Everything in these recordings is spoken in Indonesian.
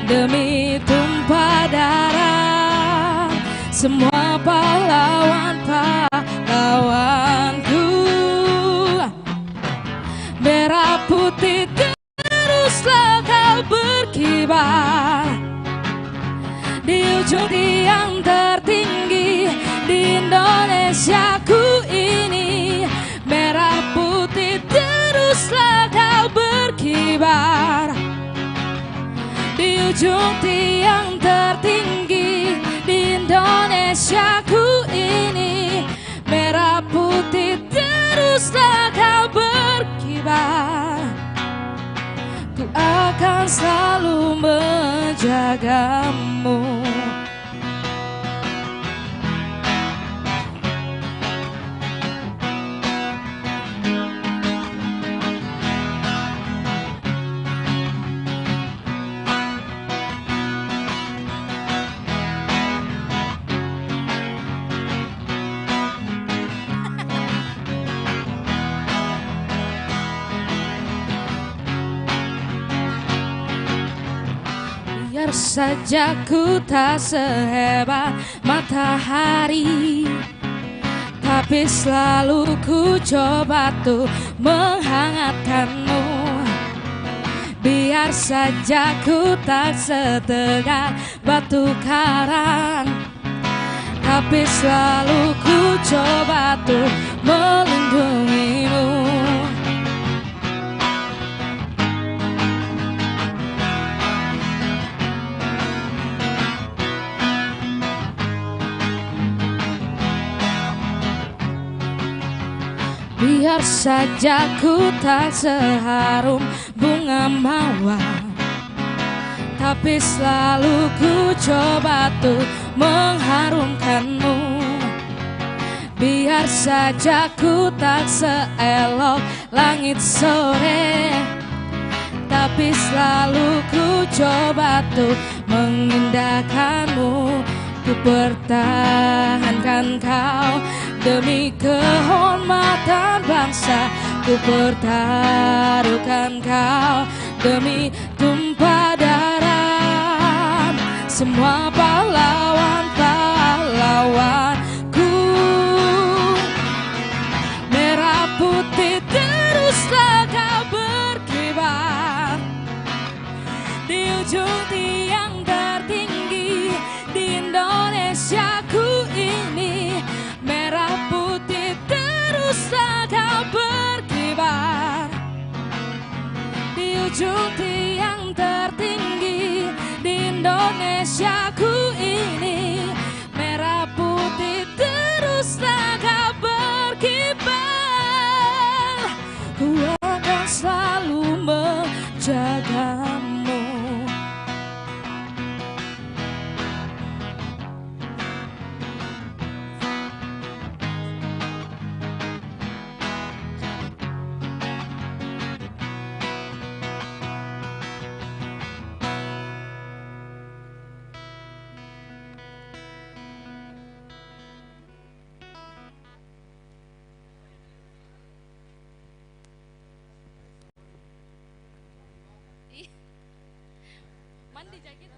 demi tumpah darah semua pahlawanku. Merah putih teruslah kau berkibar di ujung tiang tertinggi di Indonesiaku ini. Merah putih teruslah kau berkibar di ujung tiang tertinggi di Indonesiaku ini. Merah putih teruslah kau berkibar, ku akan selalu menjagamu. Biar saja ku tak sehebat matahari, tapi selalu ku coba tuh menghangatkanmu. Biar saja ku tak setegar batu karang, tapi selalu ku coba tuh melindungimu. Biar saja ku tak seharum bunga mawar, tapi selalu ku coba tuh mengharumkanmu. Biar saja ku tak seelok langit sore, tapi selalu ku coba tuh mengindahkanmu. Ku pertahankan kau demi kehormatan bangsa, ku pertaruhkan kau demi tumpah darah semua pahlawanku. Merah putih teruslah kau berkibar di ujung tiang tertinggi di Indonesiaku ini. Merah putih teruslah kau berkibar di ujung tiang tertinggi di Indonesiaku ini. Merah putih teruslah kau berkibar, ku akan selalu menjagamu. Mandi jakit.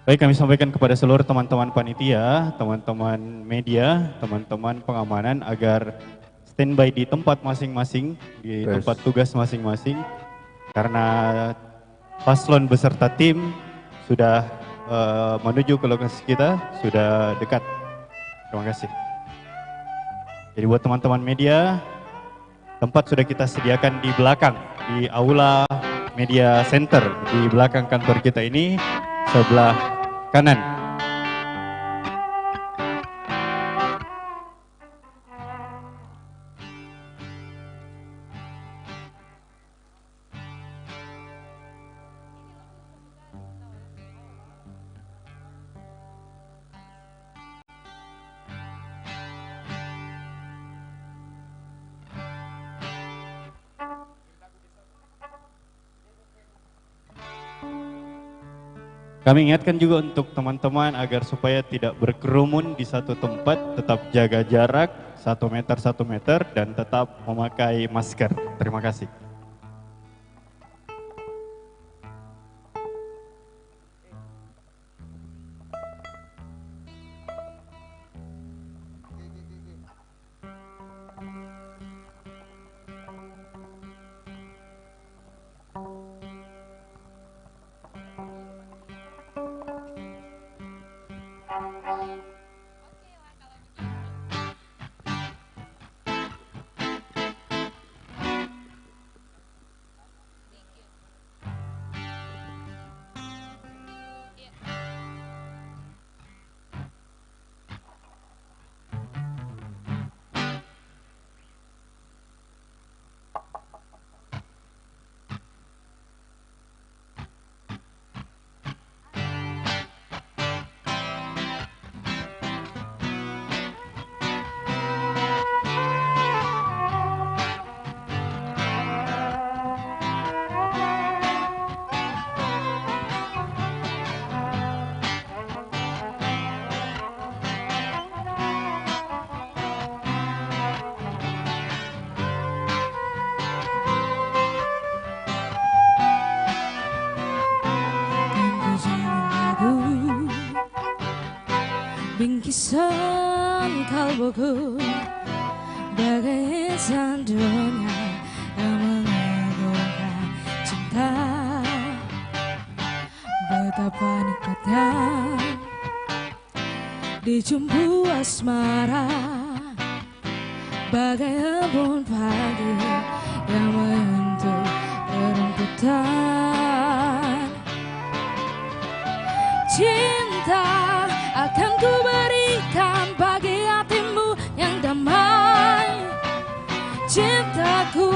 Baik, kami sampaikan kepada seluruh teman-teman panitia, teman-teman media, teman-teman pengamanan agar standby di tempat masing-masing, di tempat tugas masing-masing. Karena paslon beserta tim sudah menuju ke lokasi kita, sudah dekat. Terima kasih. Jadi buat teman-teman media, tempat sudah kita sediakan di belakang, di Aula Media Center, di belakang kantor kita ini, sebelah kanan. Kami ingatkan juga untuk teman-teman agar supaya tidak berkerumun di satu tempat, tetap jaga jarak 1 meter dan tetap memakai masker. Terima kasih. Bingkisan kalbuku bagai insan dunia yang mengagumkan cinta. Betapa nikmatnya dijumpu asmara bagai embun pagi yang menyentuh rerumputan. Cinta akan ku berikan bagi hatimu yang damai. Cintaku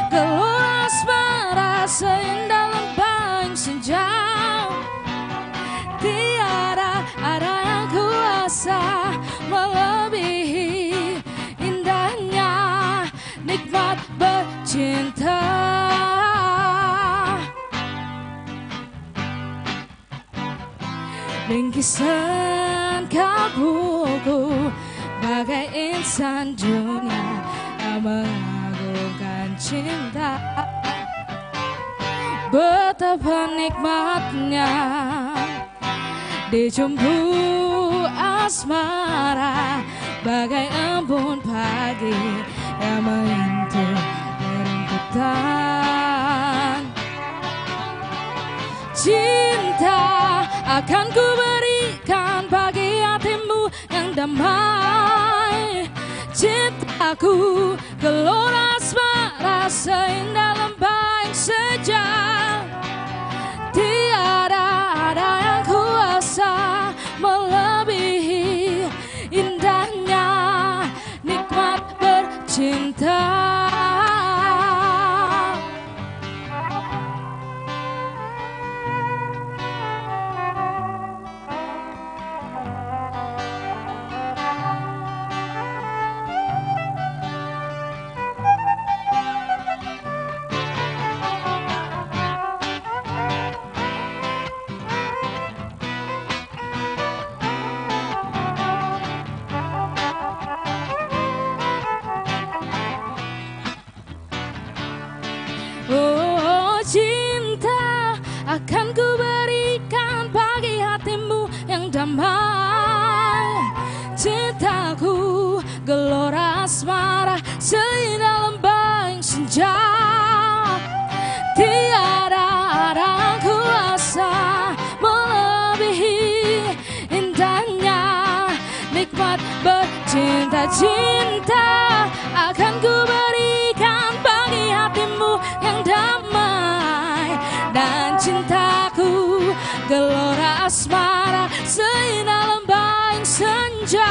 gelora asmara seindah lembah senja. Tiada ada yang kuasa melebihi indahnya nikmat bercinta. Bingkisan kalbuku bagai insan dunia yang mengagumkan cinta. Betapa nikmatnya dijumpu asmara bagai embun pagi yang menyentuh rerumputan. Cinta akan ku berikan bagi hatimu yang damai. Cintaku gelora asmara seindah lembah sejak. Tiada ada yang kuasa melebihi indahnya nikmat bercinta. cinta akan ku berikan bagi hatimu yang damai. Cintaku gelora asmara seindah lembah senja. Tiada ada kuasa melebihi indahnya nikmat bercinta-cinta akan ku berikan bagi hatimu yang damai. Dan cintaku gelora asmara seindah lembah senja.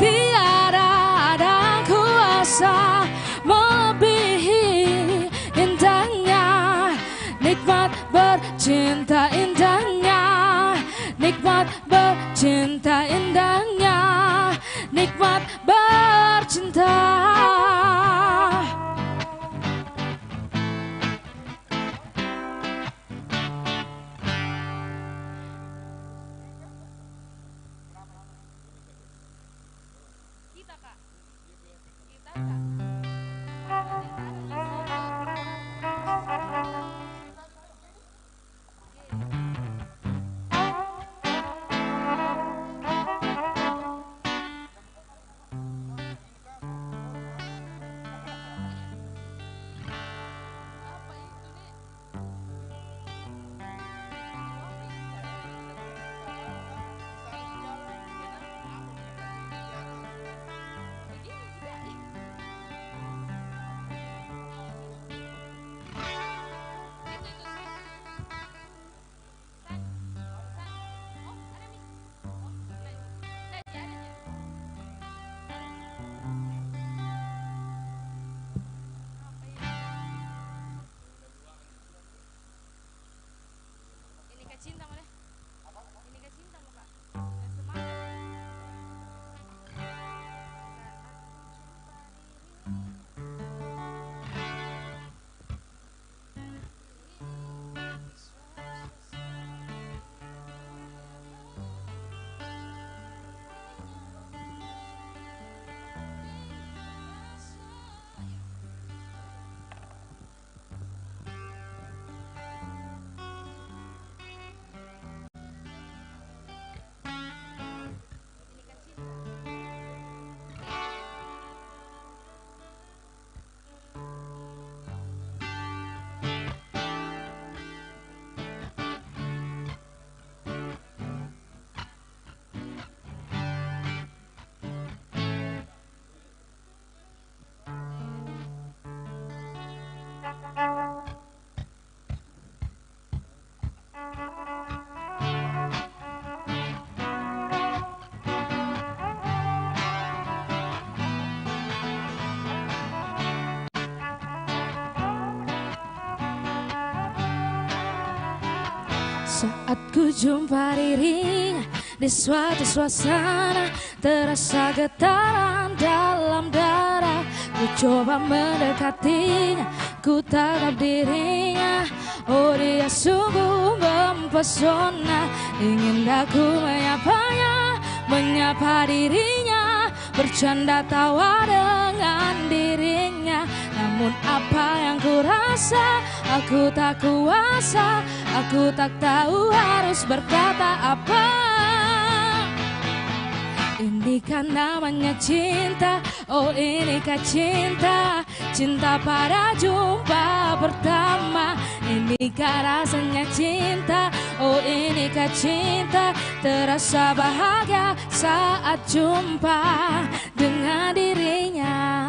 Tiada ada kuasa melebihi indahnya nikmat bercinta, indahnya nikmat bercinta, indahnya nikmat bercinta. Kita kak, kita kak. Cinta mana? Ini kan cinta Pak. Semangat. Saat ku jumpa dirinya di suatu suasana, terasa getaran dalam darah. Ku coba mendekatinya, ku tatap dirinya. Oh dia sungguh mempesona. Ingin aku menyapanya, menyapa dirinya, bercanda tawa dengan dirinya. Namun apa yang ku rasa, aku tak kuasa. Aku tak tahu harus berkata apa. Ini kan namanya cinta, oh inikah cinta, cinta pada jumpa pertama. Inikah rasanya cinta, oh inikah cinta, terasa bahagia saat jumpa dengan dirinya.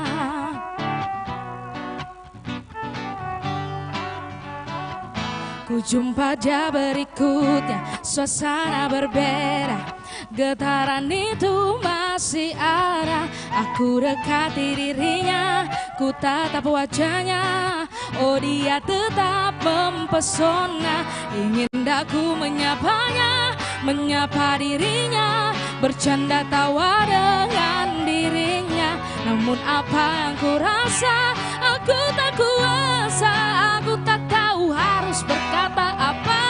Ku jumpa dia berikutnya, suasana berbeda. Getaran itu masih ada. Aku dekati dirinya, ku tatap wajahnya. Oh dia tetap mempesona. Ingin aku menyapanya, menyapa dirinya, bercanda tawa dengan dirinya. Namun apa yang ku rasa, aku tak kuasa. Aku tak tahu harus berkata apa.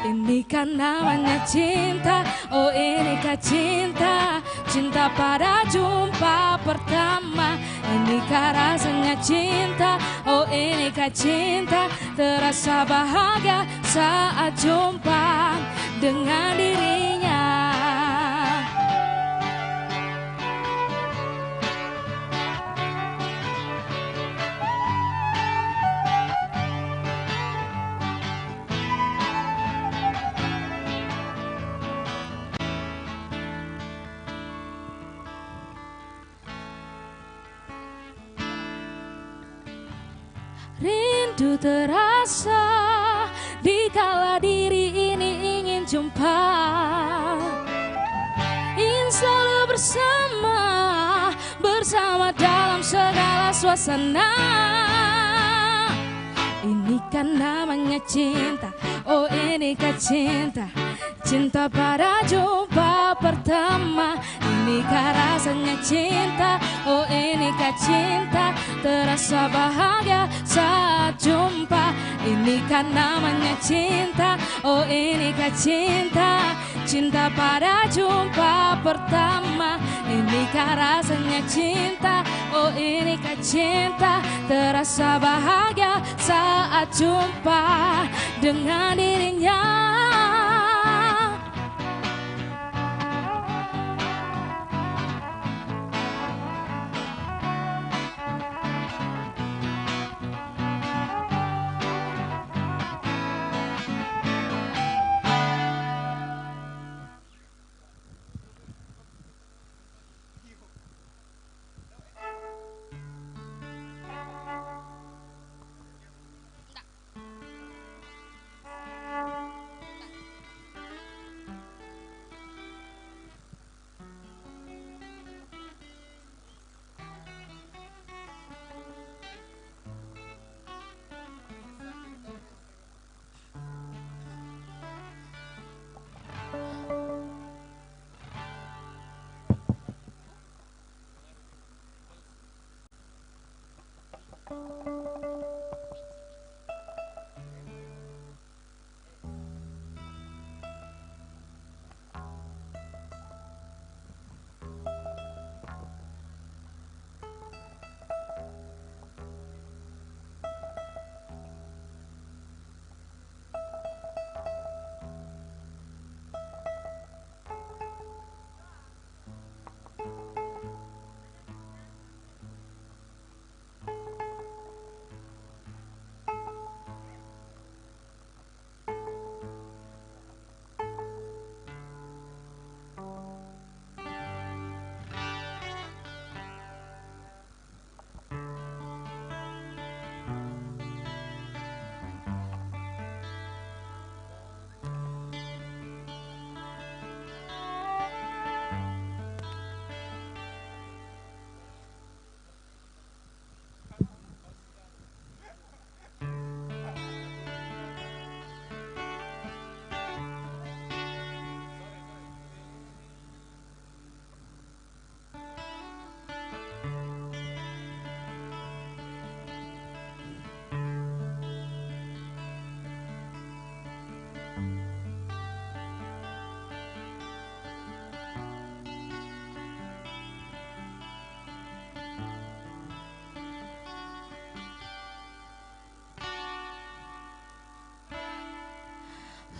Ini Ini kan namanya cinta, oh inikah cinta, cinta pada jumpa pertama. Inikah rasanya cinta, oh inikah cinta, terasa bahagia saat jumpa dengan dirinya. Rindu terasa dikala diri ini ingin jumpa, ingin selalu bersama dalam segala suasana. Ini kan namanya cinta, oh inikah cinta, cinta pada jumpa pertama. Inikah rasanya cinta, oh inikah cinta, terasa bahagia saat jumpa. Ini kan namanya cinta, oh inikah cinta, cinta pada jumpa pertama. Inikah rasanya cinta, oh inikah cinta, terasa bahagia saat jumpa dengan dirinya.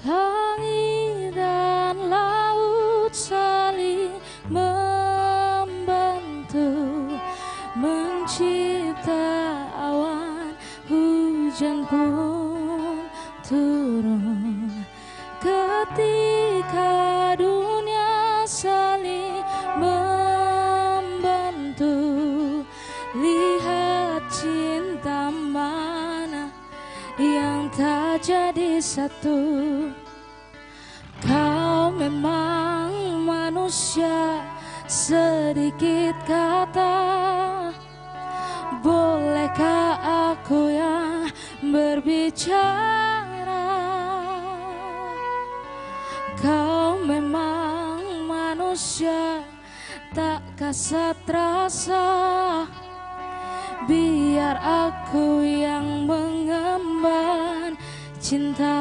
Langit dan laut saling membantu mencipta awan, hujan pun turun ketika dunia saling membantu. Lihat cinta mana yang tak jadi satu. Kau memang manusia, sedikit kata. Bolehkah aku yang berbicara? Kau memang manusia, tak kasat rasa. Biar aku yang mengemban cinta.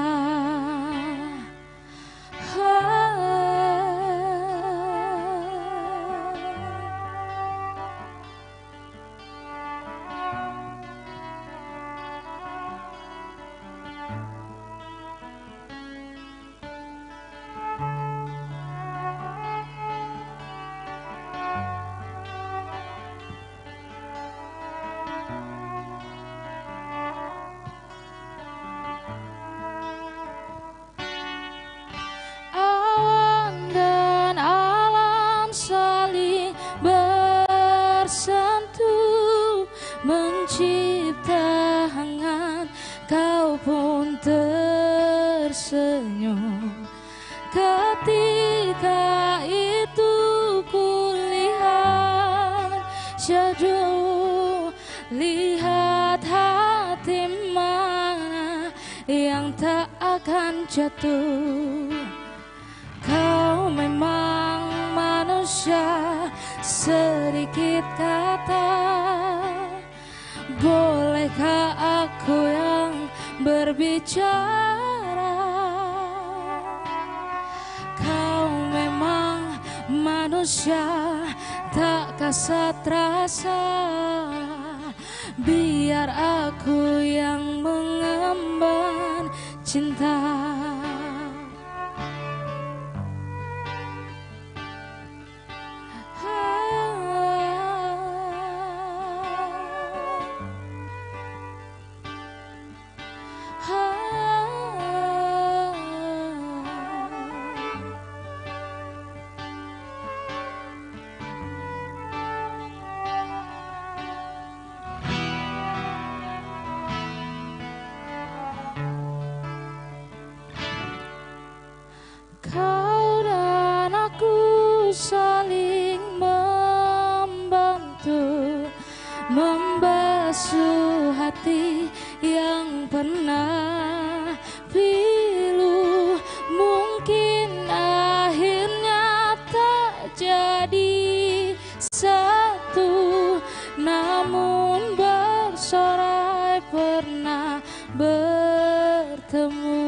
tersenyum ketika itu kulihat syahdu. Lihat hati mana yang tak akan jatuh. Kau memang manusia, sedikit kata. Bolehkah aku yang berbicara? Kau memang manusia, tak kasat rasa. Biar aku yang mengemban cinta. Kau dan aku saling membantu, membasuh hati yang pernah pilu. Mungkin akhirnya tak jadi satu, namun bersorai pernah bertemu.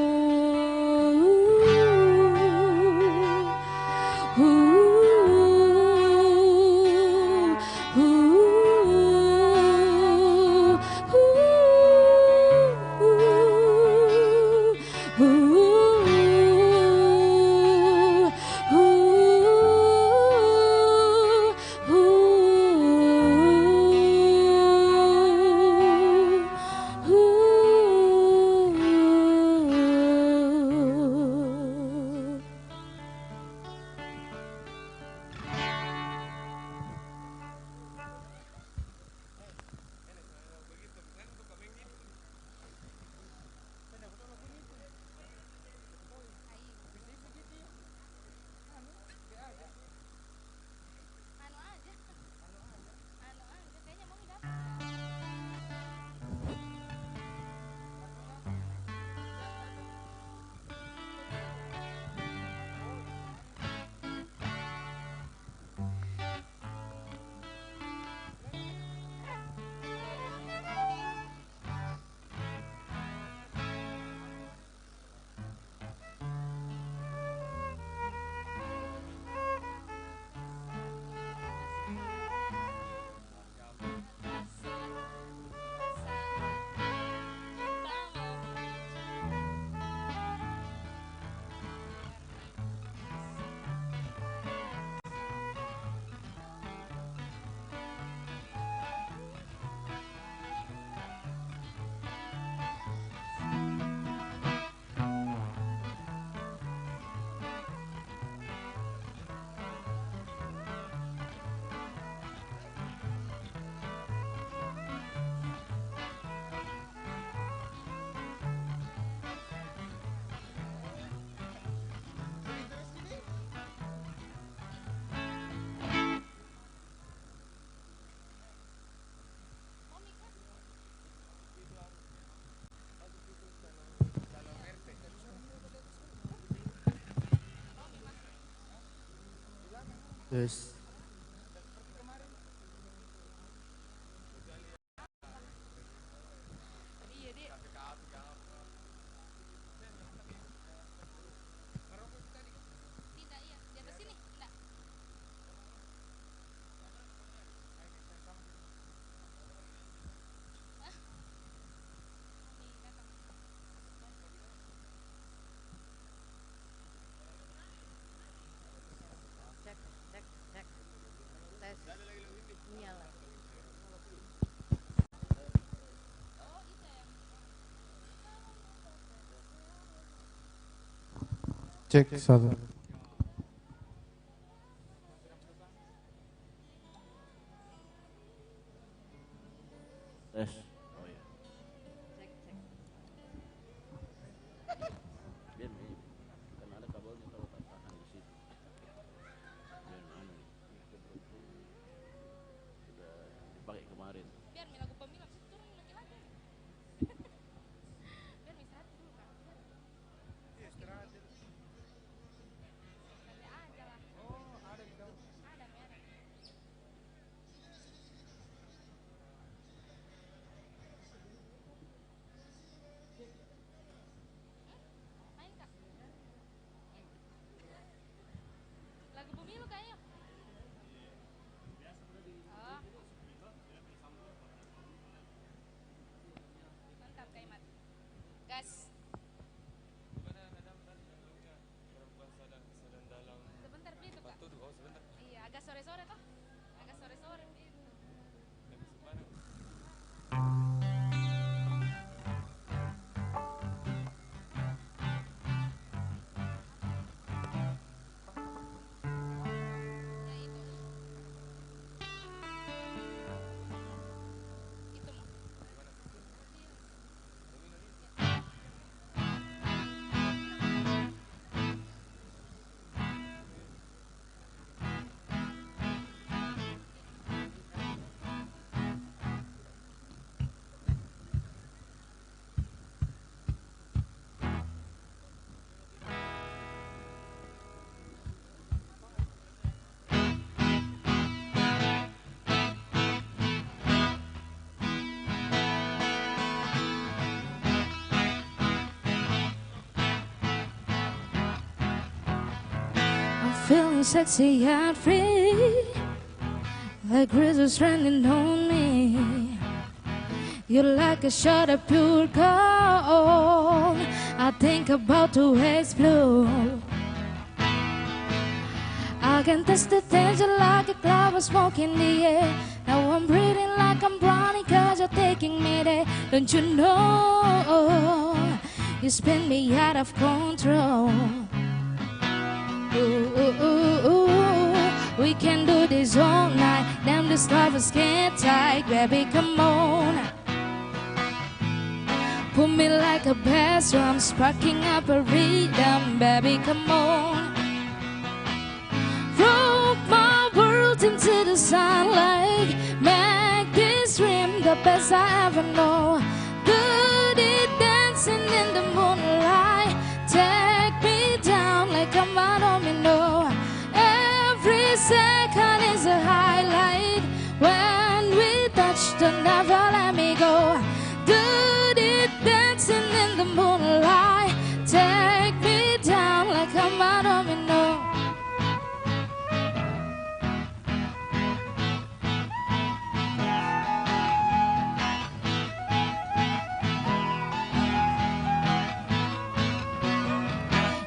Terus Iya, Dik. Tidak, iya. Di atas sini. Enggak. Cek, cek, cek. Tes. Nyala. cek satu. Tes. Oh ya. Cek, cek. feeling sexy and free, like rivers running on me. You're like a shot of pure gold. I think about to explode. I can taste the tension like a cloud of smoke in the air. Now I'm breathing like I'm drowning 'cause you're taking me there. Don't you know you spin me out of control? Ooh, ooh, ooh, ooh. We can do this all night. Damn, the stars can't tight. Baby, come on. Pull me like a bass drum, sparking up a rhythm. Baby, come on. Rock my world into the sunlight. Make this dream the best I ever know. Dirty dancing in the moonlight. Take me down like I'm a domino. Every second is a highlight. When we touch, don't never let me go. Dirty dancing in the moonlight. Take me down like I'm a domino.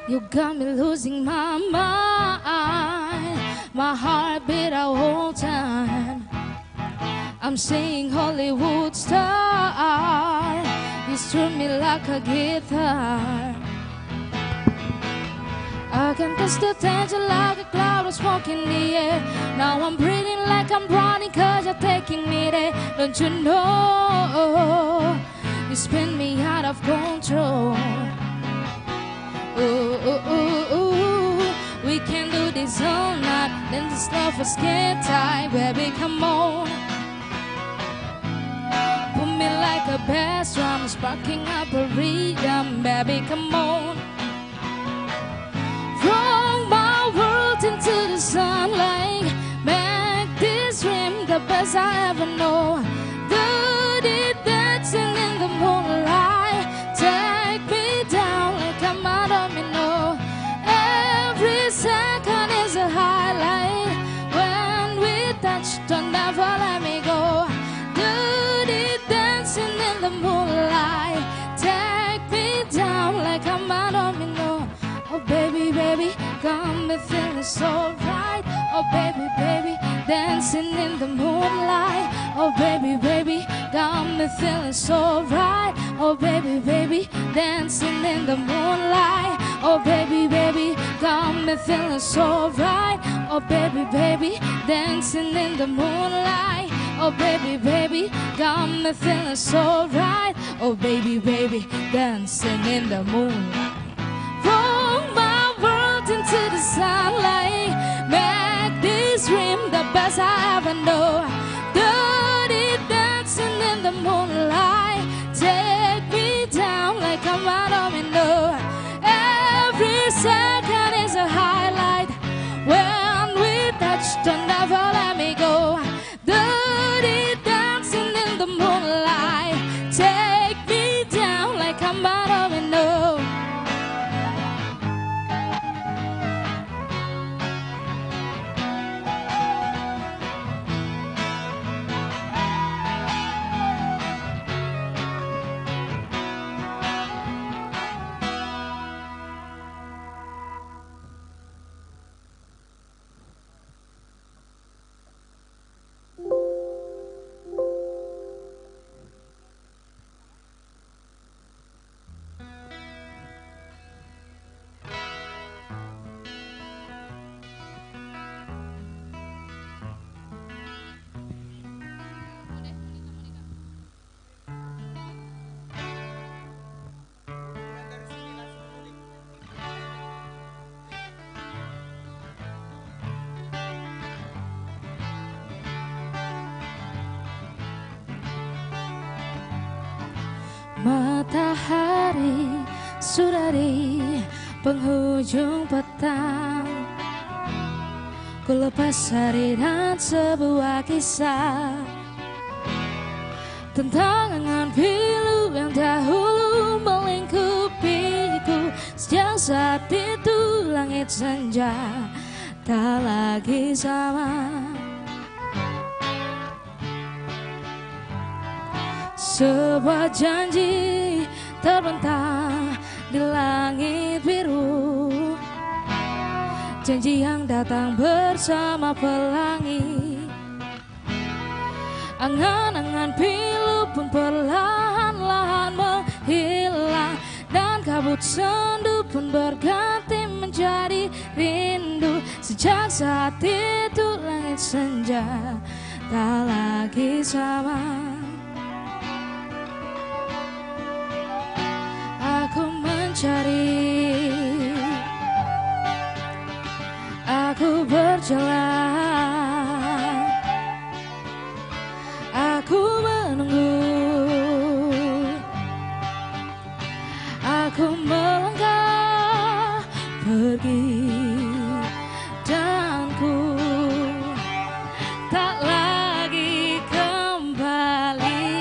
You got me losing my mind. My heart beat a whole time. I'm seeing Hollywood star. You strum me like a guitar. I can taste the tension like a cloud of smoke in the air. Now I'm breathing like I'm drowning 'cause you're taking me there. Don't you know you spin me out of control? Ooh, ooh, ooh, ooh. We can do this all night. Then the stuff is can't tie. Baby, come on. Put me like a bass drum, sparking up a rhythm. Baby, come on. Throw my world into the sunlight. Make this dream the best I ever know. Dirty dancing in the moonlight. Take me down like I'm a domino. Every second is a highlight. When we touch, don't never let me go. Dirty dancing in the moonlight. Take me down like I'm a domino. Oh baby, baby, got me feeling so right. Oh baby, baby, dancing in the moonlight. Oh baby, baby, got me feeling so right. Oh baby, baby, dancing in the moonlight. Oh baby, baby, got me feeling so right. Oh baby, baby, dancing in the moonlight. Oh baby, baby, got me feeling so right. Oh baby, baby, dancing in the moonlight. Roll my world into the sunlight. Make this dream the best I ever know. Dirty dancing in the moonlight. Take me down like I'm a domino. Every second is a highlight. When we touch, don't never let me go. Dirty dancing in the moonlight. Take me down like I'm a domino. Matahari sudah di penghujung petang. Ku lepas hari dan sebuah kisah tentang angan pilu yang dahulu melingkupiku. Sejak saat itu langit senja tak lagi sama. Sebuah janji terbentang di langit biru, janji yang datang bersama pelangi. Angan-angan pilu pun perlahan-lahan menghilang, dan kabut sendu pun berganti menjadi rindu. Sejak saat itu langit senja tak lagi sama. Aku mencari, aku berjalan, aku menunggu, aku melangkah pergi, dan ku tak lagi kembali.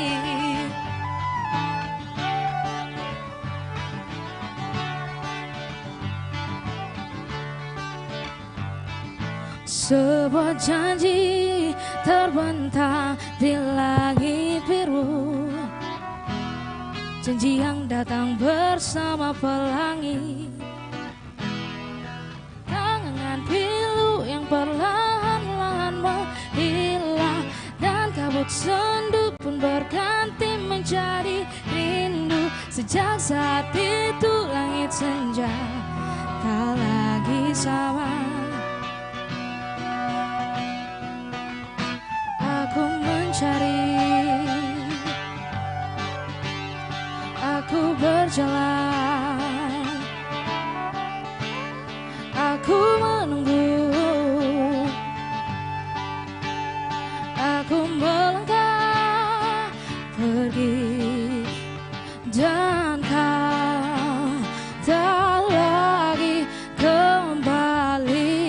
Sebuah janji terbentang di langit biru, janji yang datang bersama pelangi. Tangan pilu yang perlahan-lahan menghilang, dan kabut sendu pun berganti menjadi rindu. Sejak saat itu langit senja tak lagi sama. Aku mencari, aku berjalan, aku menunggu, aku melangkah pergi, dan kau tak lagi kembali.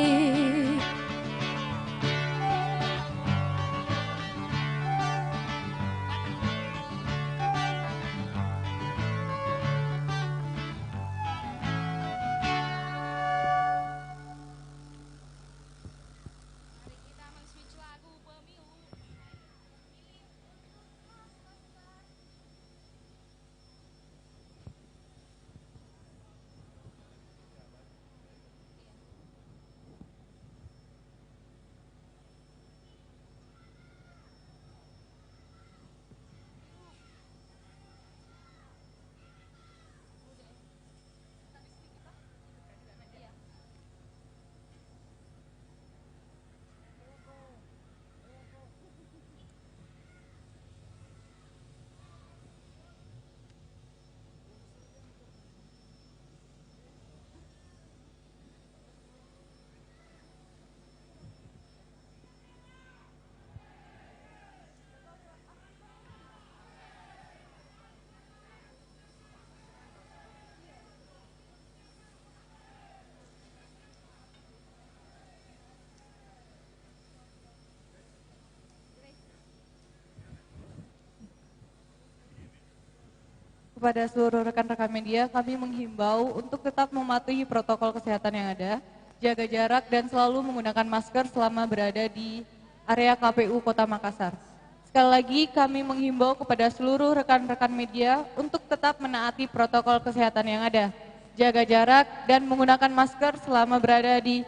Kepada seluruh rekan-rekan media, kami menghimbau untuk tetap mematuhi protokol kesehatan yang ada, jaga jarak, dan selalu menggunakan masker selama berada di area KPU Kota Makassar. Sekali lagi, kami menghimbau kepada seluruh rekan-rekan media untuk tetap menaati protokol kesehatan yang ada, jaga jarak, dan menggunakan masker selama berada di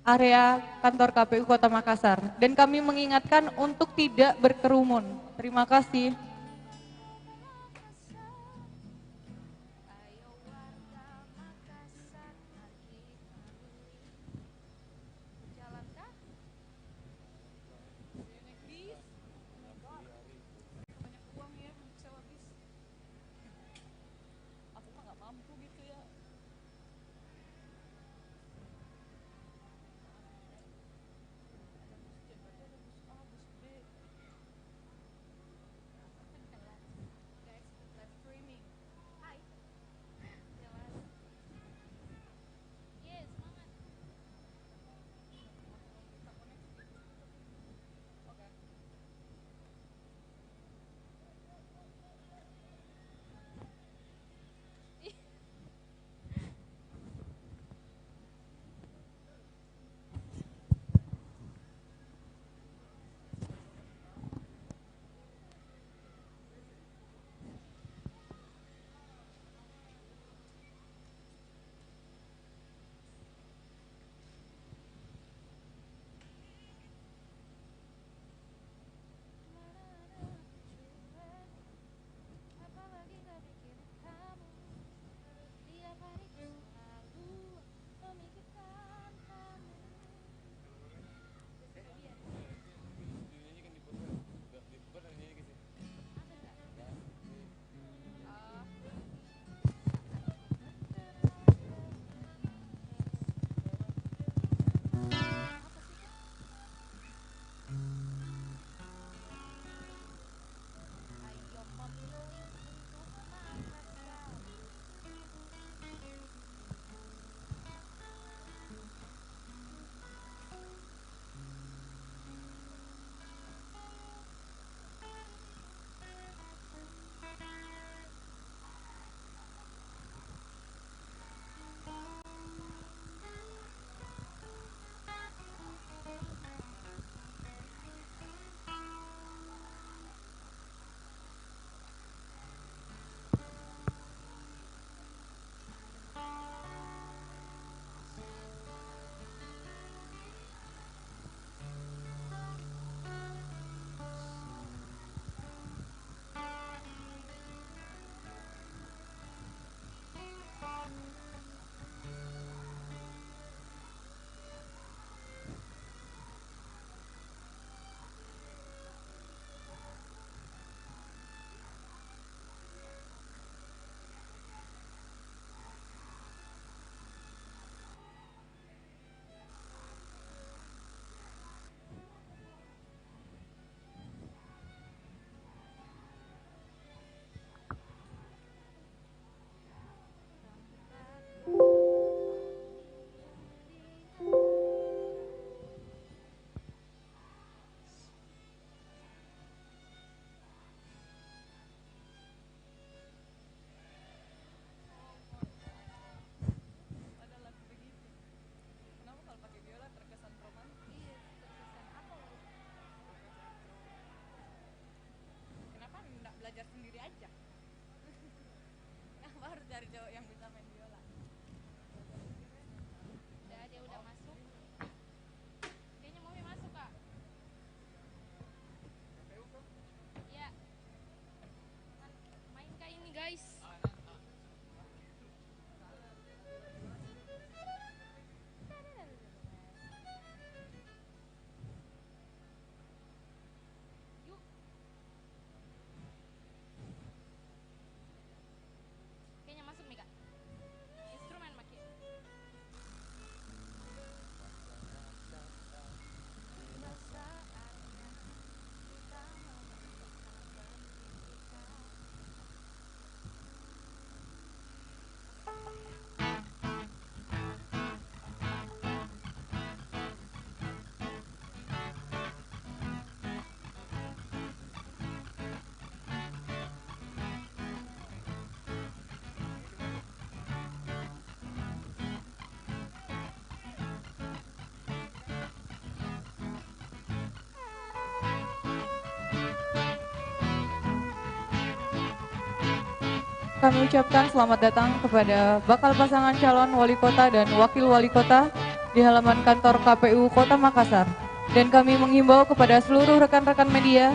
area kantor KPU Kota Makassar. Dan kami mengingatkan untuk tidak berkerumun. Terima kasih. kami ucapkan selamat datang kepada bakal pasangan calon wali kota dan wakil wali kota di halaman kantor KPU Kota Makassar. Dan kami menghimbau kepada seluruh rekan-rekan media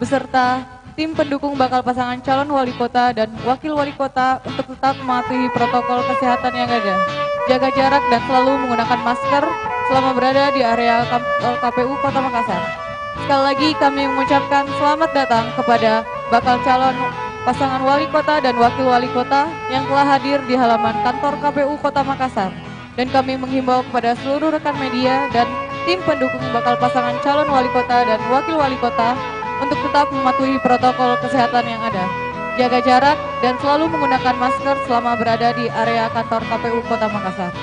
beserta tim pendukung bakal pasangan calon wali kota dan wakil wali kota untuk tetap mematuhi protokol kesehatan yang ada. Jaga jarak dan selalu menggunakan masker selama berada di area KPU Kota Makassar. Sekali lagi kami mengucapkan selamat datang kepada bakal calon pasangan wali kota dan wakil wali kota yang telah hadir di halaman kantor KPU Kota Makassar. Dan kami menghimbau kepada seluruh rekan media dan tim pendukung bakal pasangan calon wali kota dan wakil wali kota untuk tetap mematuhi protokol kesehatan yang ada. Jaga jarak dan selalu menggunakan masker selama berada di area kantor KPU Kota Makassar.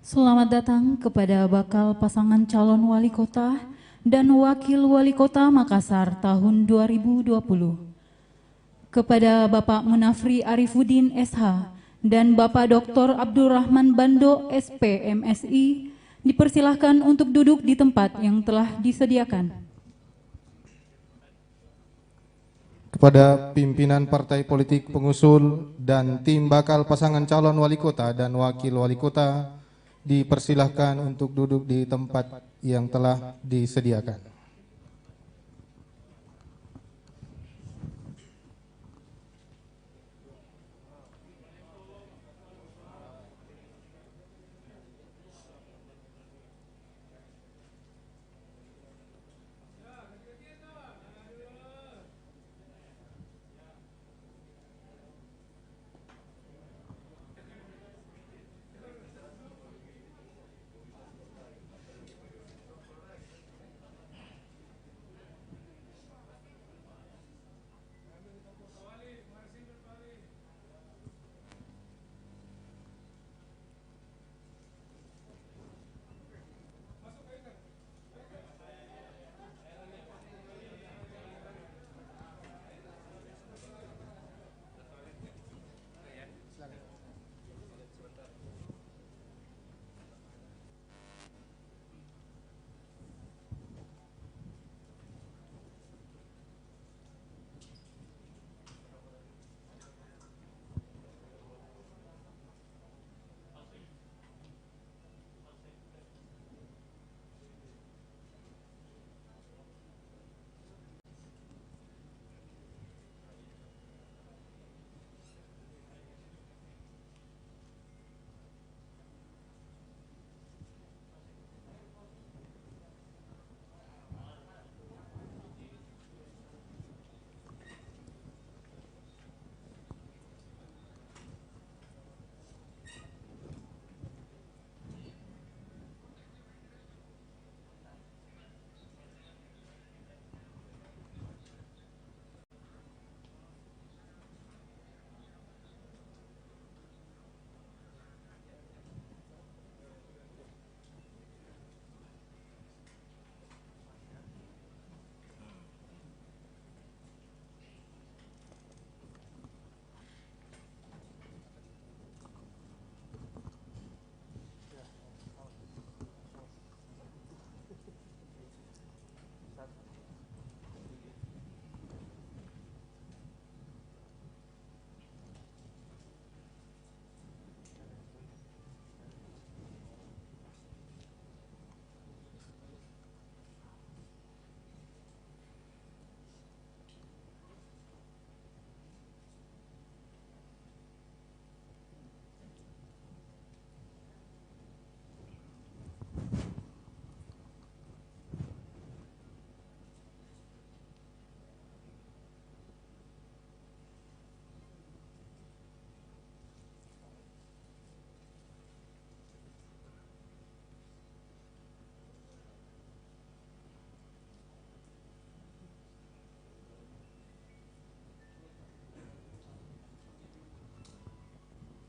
Selamat datang kepada bakal pasangan calon wali kota dan wakil wali kota Makassar tahun 2020. Kepada Bapak Munafri Arifuddin SH dan Bapak Dr. Abdurrahman Bando SP MSI dipersilahkan untuk duduk di tempat yang telah disediakan. Kepada pimpinan partai politik pengusul dan tim bakal pasangan calon wali kota dan wakil wali kota dipersilahkan untuk duduk di tempat yang telah disediakan.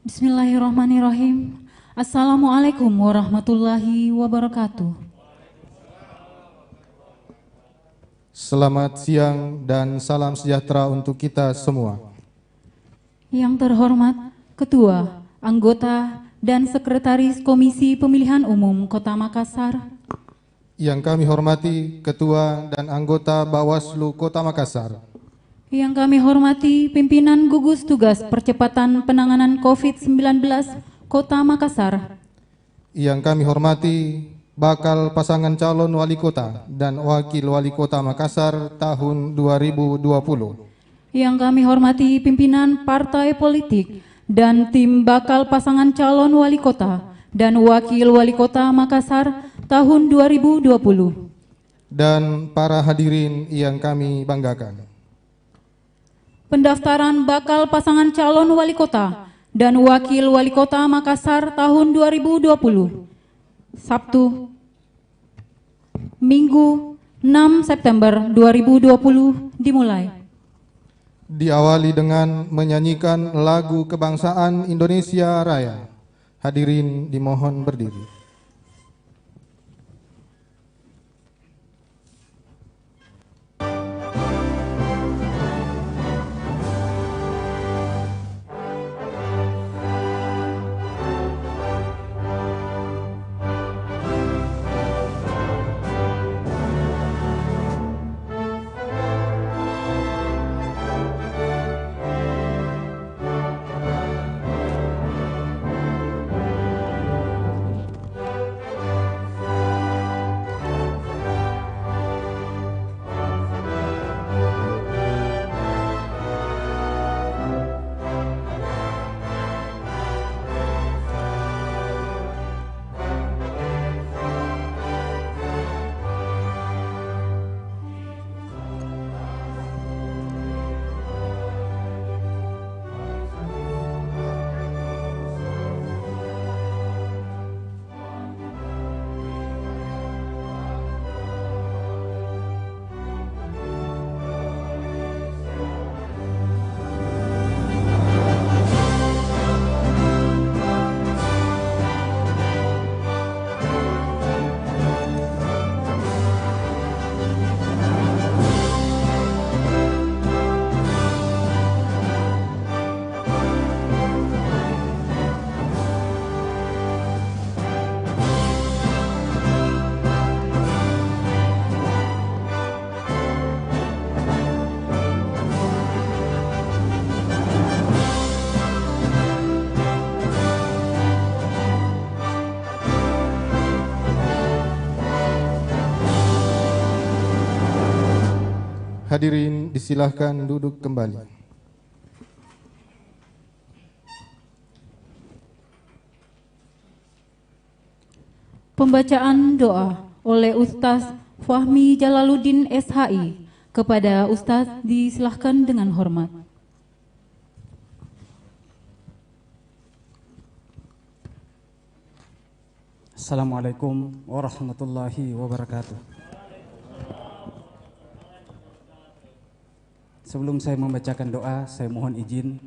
Bismillahirrahmanirrahim. Assalamualaikum warahmatullahi wabarakatuh. Selamat siang dan salam sejahtera untuk kita semua. Yang terhormat Ketua, Anggota, dan Sekretaris Komisi Pemilihan Umum Kota Makassar. Yang kami hormati Ketua dan Anggota Bawaslu Kota Makassar. Yang kami hormati Pimpinan Gugus Tugas Percepatan Penanganan COVID-19 Kota Makassar. Yang kami hormati bakal pasangan calon wali kota dan wakil wali kota Makassar tahun 2020. Yang kami hormati pimpinan partai politik dan tim bakal pasangan calon wali kota dan wakil wali kota Makassar tahun 2020. Dan para hadirin yang kami banggakan. Pendaftaran bakal pasangan calon wali kota dan wakil wali kota Makassar tahun 2020. Sabtu, Minggu 6 September 2020 dimulai. Diawali dengan menyanyikan lagu kebangsaan Indonesia Raya. Hadirin dimohon berdiri. Hadirin disilahkan duduk kembali. Pembacaan doa oleh Ustaz Fahmi Jalaluddin SHI kepada Ustaz disilahkan dengan hormat. Assalamualaikum warahmatullahi wabarakatuh. Sebelum saya membacakan doa, saya mohon izin.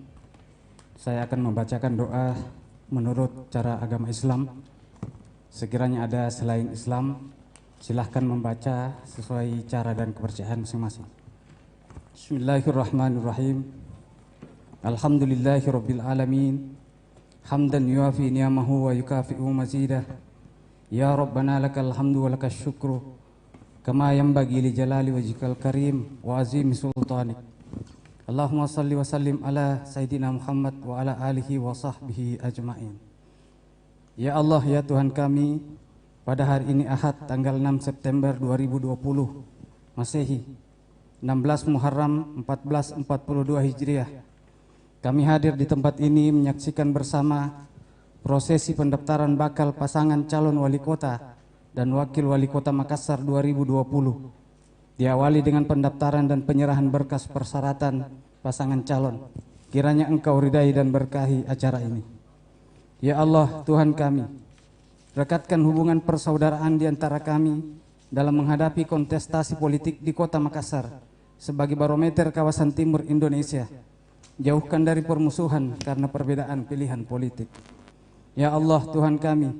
Saya akan membacakan doa menurut cara agama Islam. Sekiranya ada selain Islam, silahkan membaca sesuai cara dan kepercayaan masing-masing. Bismillahirrahmanirrahim. Alhamdulillahirabbil alamin. Hamdan yuafi ni'amahu wa yukafi'u mazidah. Ya Rabbana lakal hamdu wa lakas syukru kama yanbaghi li jalali wajhikal karim wa azimi sultanik. Allahumma salli wa sallim ala Sayyidina Muhammad wa ala alihi wa sahbihi ajma'in. Ya Allah, ya Tuhan kami, pada hari ini Ahad tanggal 6 September 2020 Masehi, 16 Muharram 1442 Hijriah, kami hadir di tempat ini menyaksikan bersama prosesi pendaftaran bakal pasangan calon wali kota dan wakil wali kota Makassar 2020. Diawali dengan pendaftaran dan penyerahan berkas persyaratan pasangan calon. Kiranya Engkau ridai dan berkahi acara ini. Ya Allah, Tuhan kami, rekatkan hubungan persaudaraan di antara kami dalam menghadapi kontestasi politik di kota Makassar sebagai barometer kawasan timur Indonesia. jauhkan dari permusuhan karena perbedaan pilihan politik. Ya Allah Tuhan kami,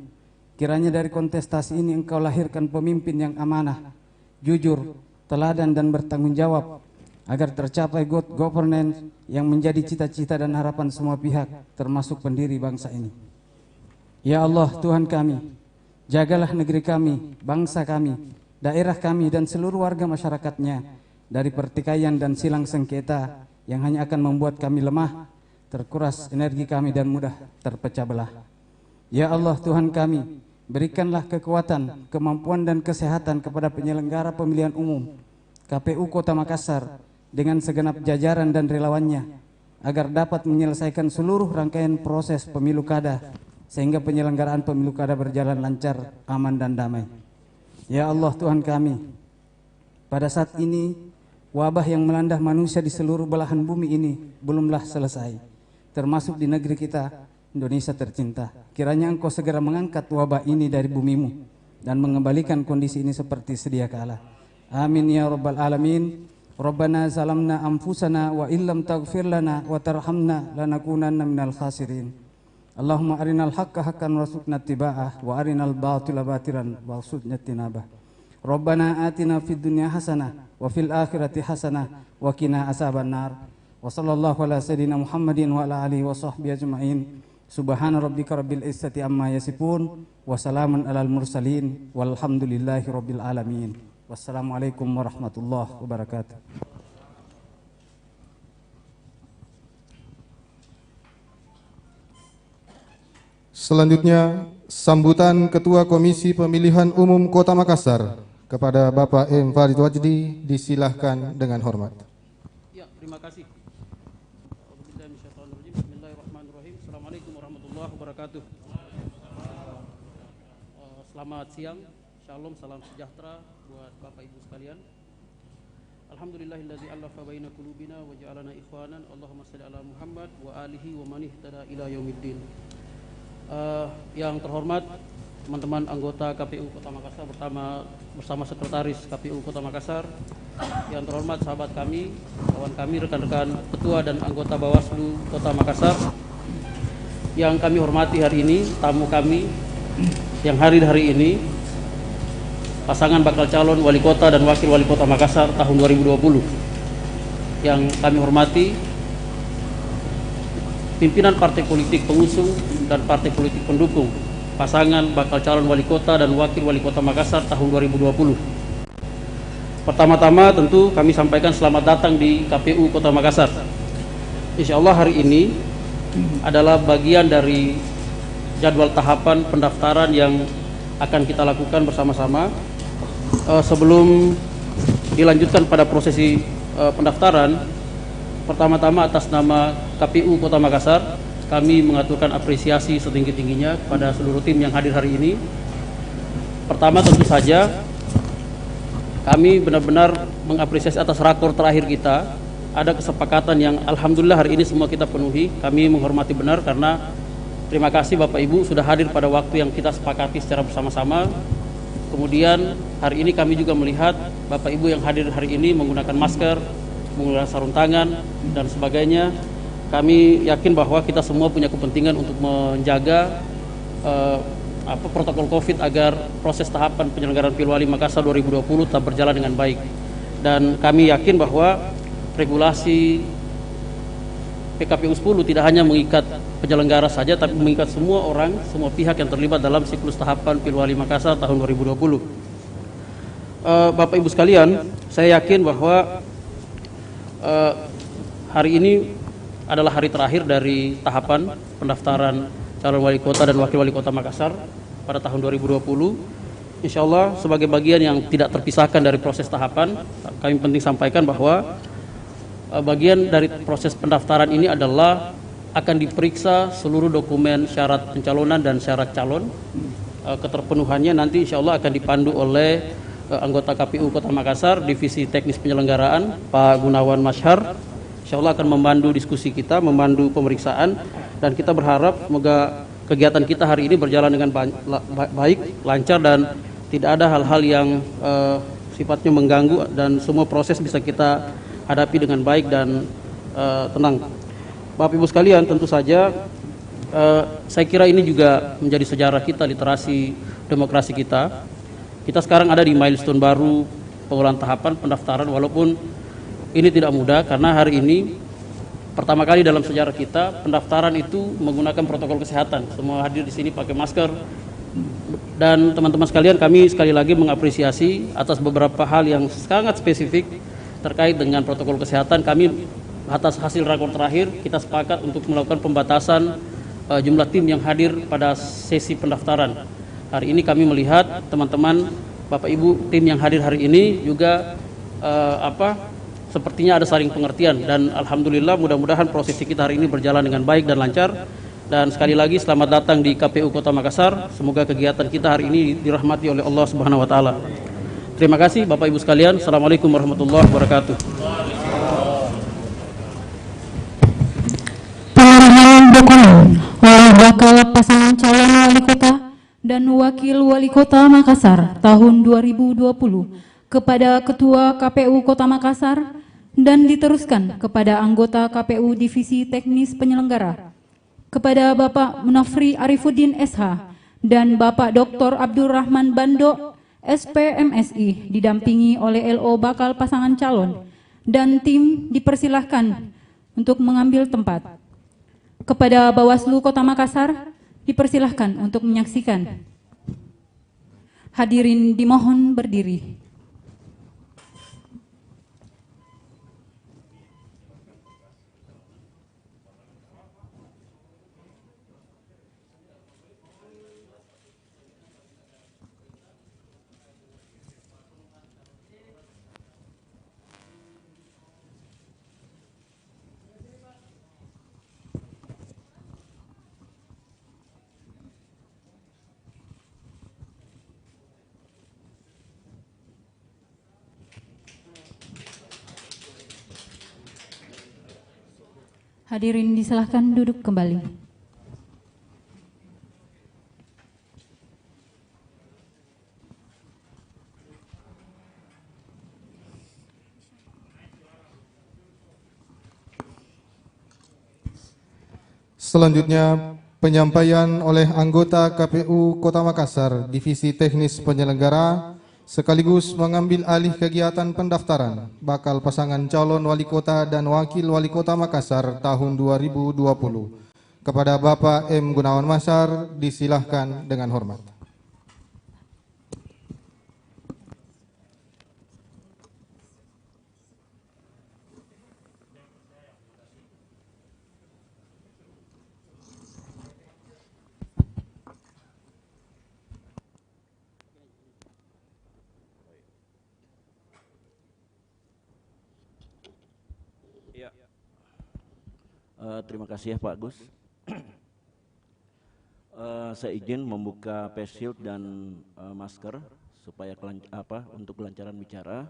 kiranya dari kontestasi ini Engkau lahirkan pemimpin yang amanah, jujur, teladan dan bertanggung jawab, agar tercapai good governance yang menjadi cita-cita dan harapan semua pihak, termasuk pendiri bangsa ini. Ya Allah Tuhan kami, jagalah negeri kami, bangsa kami, daerah kami dan seluruh warga masyarakatnya dari pertikaian dan silang sengketa yang hanya akan membuat kami lemah, terkuras energi kami dan mudah terpecah belah. Ya Allah Tuhan kami, berikanlah kekuatan, kemampuan dan kesehatan kepada penyelenggara pemilihan umum KPU Kota Makassar dengan segenap jajaran dan relawannya, agar dapat menyelesaikan seluruh rangkaian proses pemilu kada, sehingga penyelenggaraan pemilu kada berjalan lancar, aman dan damai. Ya Allah Tuhan kami, pada saat ini wabah yang melanda manusia di seluruh belahan bumi ini belumlah selesai, termasuk di negeri kita Indonesia tercinta. Kiranya Engkau segera mengangkat wabah ini dari bumimu dan mengembalikan kondisi ini seperti sedia kala. Amin ya rabbal alamin. Rabbana zalamna anfusana wa illam taghfir lana wa tarhamna lanakunanna minal khasirin. Allahumma arinal haqqa haqqan warzuqna ittiba'ah wa arinal batila batilan warzuqna tinabah. Rabbana atina fid dunya hasanah wa fil akhirati hasanah wa qina azabannar. Wa sallallahu ala sayyidina Muhammadin wa ala alihi wa sahbihi ajma'in. Subhana rabbika rabbil izzati amma yasifun wa salamun alal mursalin walhamdulillahi rabbil alamin. Wassalamualaikum warahmatullahi wabarakatuh. Selanjutnya, sambutan Ketua Komisi Pemilihan Umum Kota Makassar kepada Bapak M. Farid Wajdi disilahkan dengan hormat. Ya, terima kasih. Bismillahirrahmanirrahim. Assalamualaikum warahmatullahi wabarakatuh. Selamat siang, shalom, salam sejahtera buat Bapak Ibu sekalian. Alhamdulillahilladzi allafa baina qulubina wa ja'alana ikhwanan. Allahumma shalli ala Muhammad wa alihi wa man ihtada ila yaumiddin. Yang terhormat teman-teman anggota KPU Kota Makassar bersama Sekretaris KPU Kota Makassar, yang terhormat sahabat kami, kawan kami, rekan-rekan ketua dan anggota Bawaslu Kota Makassar, yang kami hormati hari ini, tamu kami yang hadir hari ini, pasangan bakal calon wali kota dan wakil wali kota Makassar tahun 2020. Yang kami hormati pimpinan partai politik pengusung dan partai politik pendukung pasangan bakal calon wali kota dan wakil wali kota Makassar tahun 2020. Pertama-tama tentu kami sampaikan selamat datang di KPU Kota Makassar. Insya Allah hari ini adalah bagian dari jadwal tahapan pendaftaran yang akan kita lakukan bersama-sama. Sebelum dilanjutkan pada prosesi pendaftaran, pertama-tama atas nama KPU Kota Makassar, kami mengaturkan apresiasi setinggi-tingginya kepada seluruh tim yang hadir hari ini. Pertama tentu saja kami benar-benar mengapresiasi atas rakor terakhir kita. Ada kesepakatan yang alhamdulillah hari ini semua kita penuhi. Kami menghormati benar karena terima kasih Bapak Ibu sudah hadir pada waktu yang kita sepakati secara bersama-sama. Kemudian hari ini kami juga melihat Bapak Ibu yang hadir hari ini menggunakan masker, menggunakan sarung tangan dan sebagainya. Kami yakin bahwa kita semua punya kepentingan untuk menjaga protokol COVID agar proses tahapan penyelenggaraan Pilwali Makassar 2020 tetap berjalan dengan baik. Dan kami yakin bahwa regulasi PKPU 10 tidak hanya mengikat penyelenggara saja, tapi mengikat semua orang, semua pihak yang terlibat dalam siklus tahapan Pilwali Makassar tahun 2020. Bapak Ibu sekalian, saya yakin bahwa hari ini adalah hari terakhir dari tahapan pendaftaran calon wali kota dan wakil wali kota Makassar pada tahun 2020. Insya Allah sebagai bagian yang tidak terpisahkan dari proses tahapan, kami penting sampaikan bahwa bagian dari proses pendaftaran ini adalah akan diperiksa seluruh dokumen syarat pencalonan dan syarat calon. Keterpenuhannya nanti insya Allah akan dipandu oleh anggota KPU Kota Makassar, Divisi Teknis Penyelenggaraan, Pak Gunawan Mashhar. Insya Allah akan memandu diskusi kita, memandu pemeriksaan, dan kita berharap semoga kegiatan kita hari ini berjalan dengan baik, lancar, dan tidak ada hal-hal yang sifatnya mengganggu, dan semua proses bisa kita hadapi dengan baik dan tenang. Bapak Ibu sekalian, tentu saja saya kira ini juga menjadi sejarah kita, literasi demokrasi kita. Kita sekarang ada di milestone baru pengulangan tahapan pendaftaran, walaupun ini tidak mudah karena hari ini pertama kali dalam sejarah kita pendaftaran itu menggunakan protokol kesehatan. Semua hadir di sini pakai masker. Dan teman-teman sekalian, kami sekali lagi mengapresiasi atas beberapa hal yang sangat spesifik terkait dengan protokol kesehatan. Kami atas hasil rakor terakhir kita sepakat untuk melakukan pembatasan jumlah tim yang hadir pada sesi pendaftaran. Hari ini kami melihat teman-teman Bapak Ibu tim yang hadir hari ini juga sepertinya ada saling pengertian, dan alhamdulillah mudah-mudahan prosesi kita hari ini berjalan dengan baik dan lancar. Dan sekali lagi selamat datang di KPU Kota Makassar. Semoga kegiatan kita hari ini dirahmati oleh Allah Subhanahu wa taala. Terima kasih Bapak Ibu sekalian. Assalamualaikum warahmatullahi wabarakatuh. Pengarahan dokumen oleh bakal pasangan calon wali kota dan wakil wali kota Makassar tahun 2020 kepada Ketua KPU Kota Makassar dan diteruskan kepada anggota KPU Divisi Teknis Penyelenggara, kepada Bapak Munafri Arifuddin SH dan Bapak Dr. Abdurrahman Bando SPMSI didampingi oleh LO bakal pasangan calon dan tim dipersilahkan untuk mengambil tempat. Kepada Bawaslu Kota Makassar dipersilahkan untuk menyaksikan. Hadirin dimohon berdiri. Hadirin disilahkan duduk kembali. Selanjutnya, penyampaian oleh anggota KPU Kota Makassar, Divisi Teknis Penyelenggara, sekaligus mengambil alih kegiatan pendaftaran bakal pasangan calon wali kota dan wakil wali kota Makassar tahun 2020. Kepada Bapak M. Gunawan Masar, disilahkan dengan hormat. Terima kasih ya Pak Gus. Saya izin membuka face shield dan masker supaya untuk kelancaran bicara.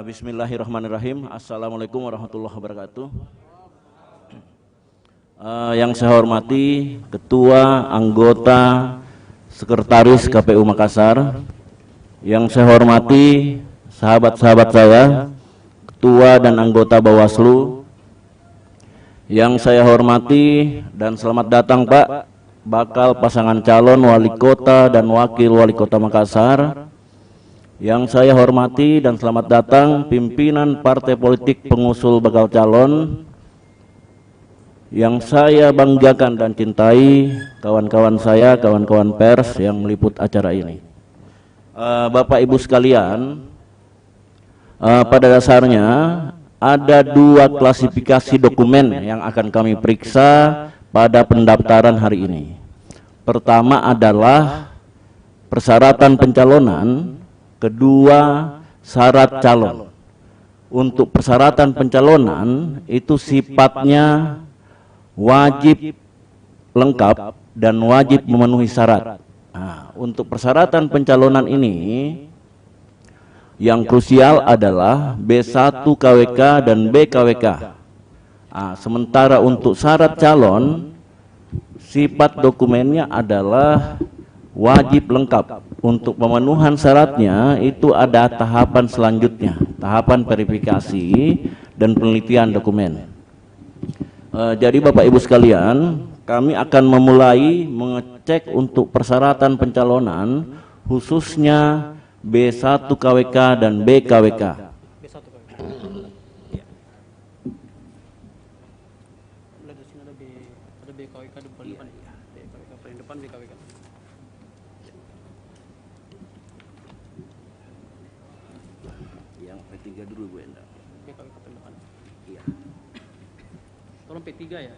Bismillahirrahmanirrahim. Assalamualaikum warahmatullahi wabarakatuh. Yang saya hormati Ketua, anggota, Sekretaris KPU Makassar. Yang saya hormati sahabat-sahabat saya, Ketua dan anggota Bawaslu. Yang saya hormati dan selamat datang Pak bakal pasangan calon wali kota dan wakil wali kota Makassar. Yang saya hormati dan selamat datang pimpinan partai politik pengusul bakal calon. Yang saya banggakan dan cintai kawan-kawan saya, kawan-kawan pers yang meliput acara ini. Bapak Ibu sekalian, pada dasarnya ada dua klasifikasi dokumen yang akan kami periksa pada pendaftaran hari ini. Pertama adalah persyaratan pencalonan, kedua syarat calon. Untuk persyaratan pencalonan itu sifatnya wajib lengkap dan wajib memenuhi syarat. Nah, untuk persyaratan pencalonan ini yang krusial adalah B1 KWK dan BKWK. Sementara untuk syarat calon, sifat dokumennya adalah wajib lengkap. Untuk pemenuhan syaratnya itu ada tahapan selanjutnya, tahapan verifikasi dan penelitian dokumen. Jadi Bapak Ibu sekalian, kami akan memulai mengecek untuk persyaratan pencalonan khususnya B1 KWK dan BKWK. Yang P3 dulu Bu Endang. BKWK paling depan. Iya. Tolong P3 ya.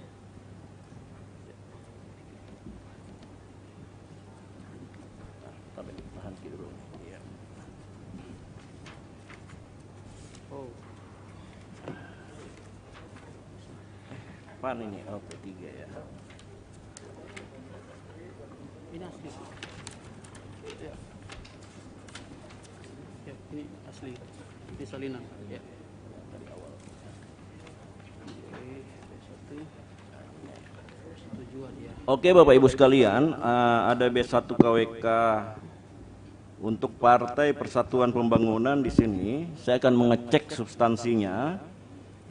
Pan ini, oh P3 ya. Ini asli. Ya. Ya, ini asli. Ini salinan. Ya. Dari awal. Oke Bapak Ibu sekalian, ada B1 KWK untuk Partai Persatuan Pembangunan di sini. Saya akan mengecek substansinya.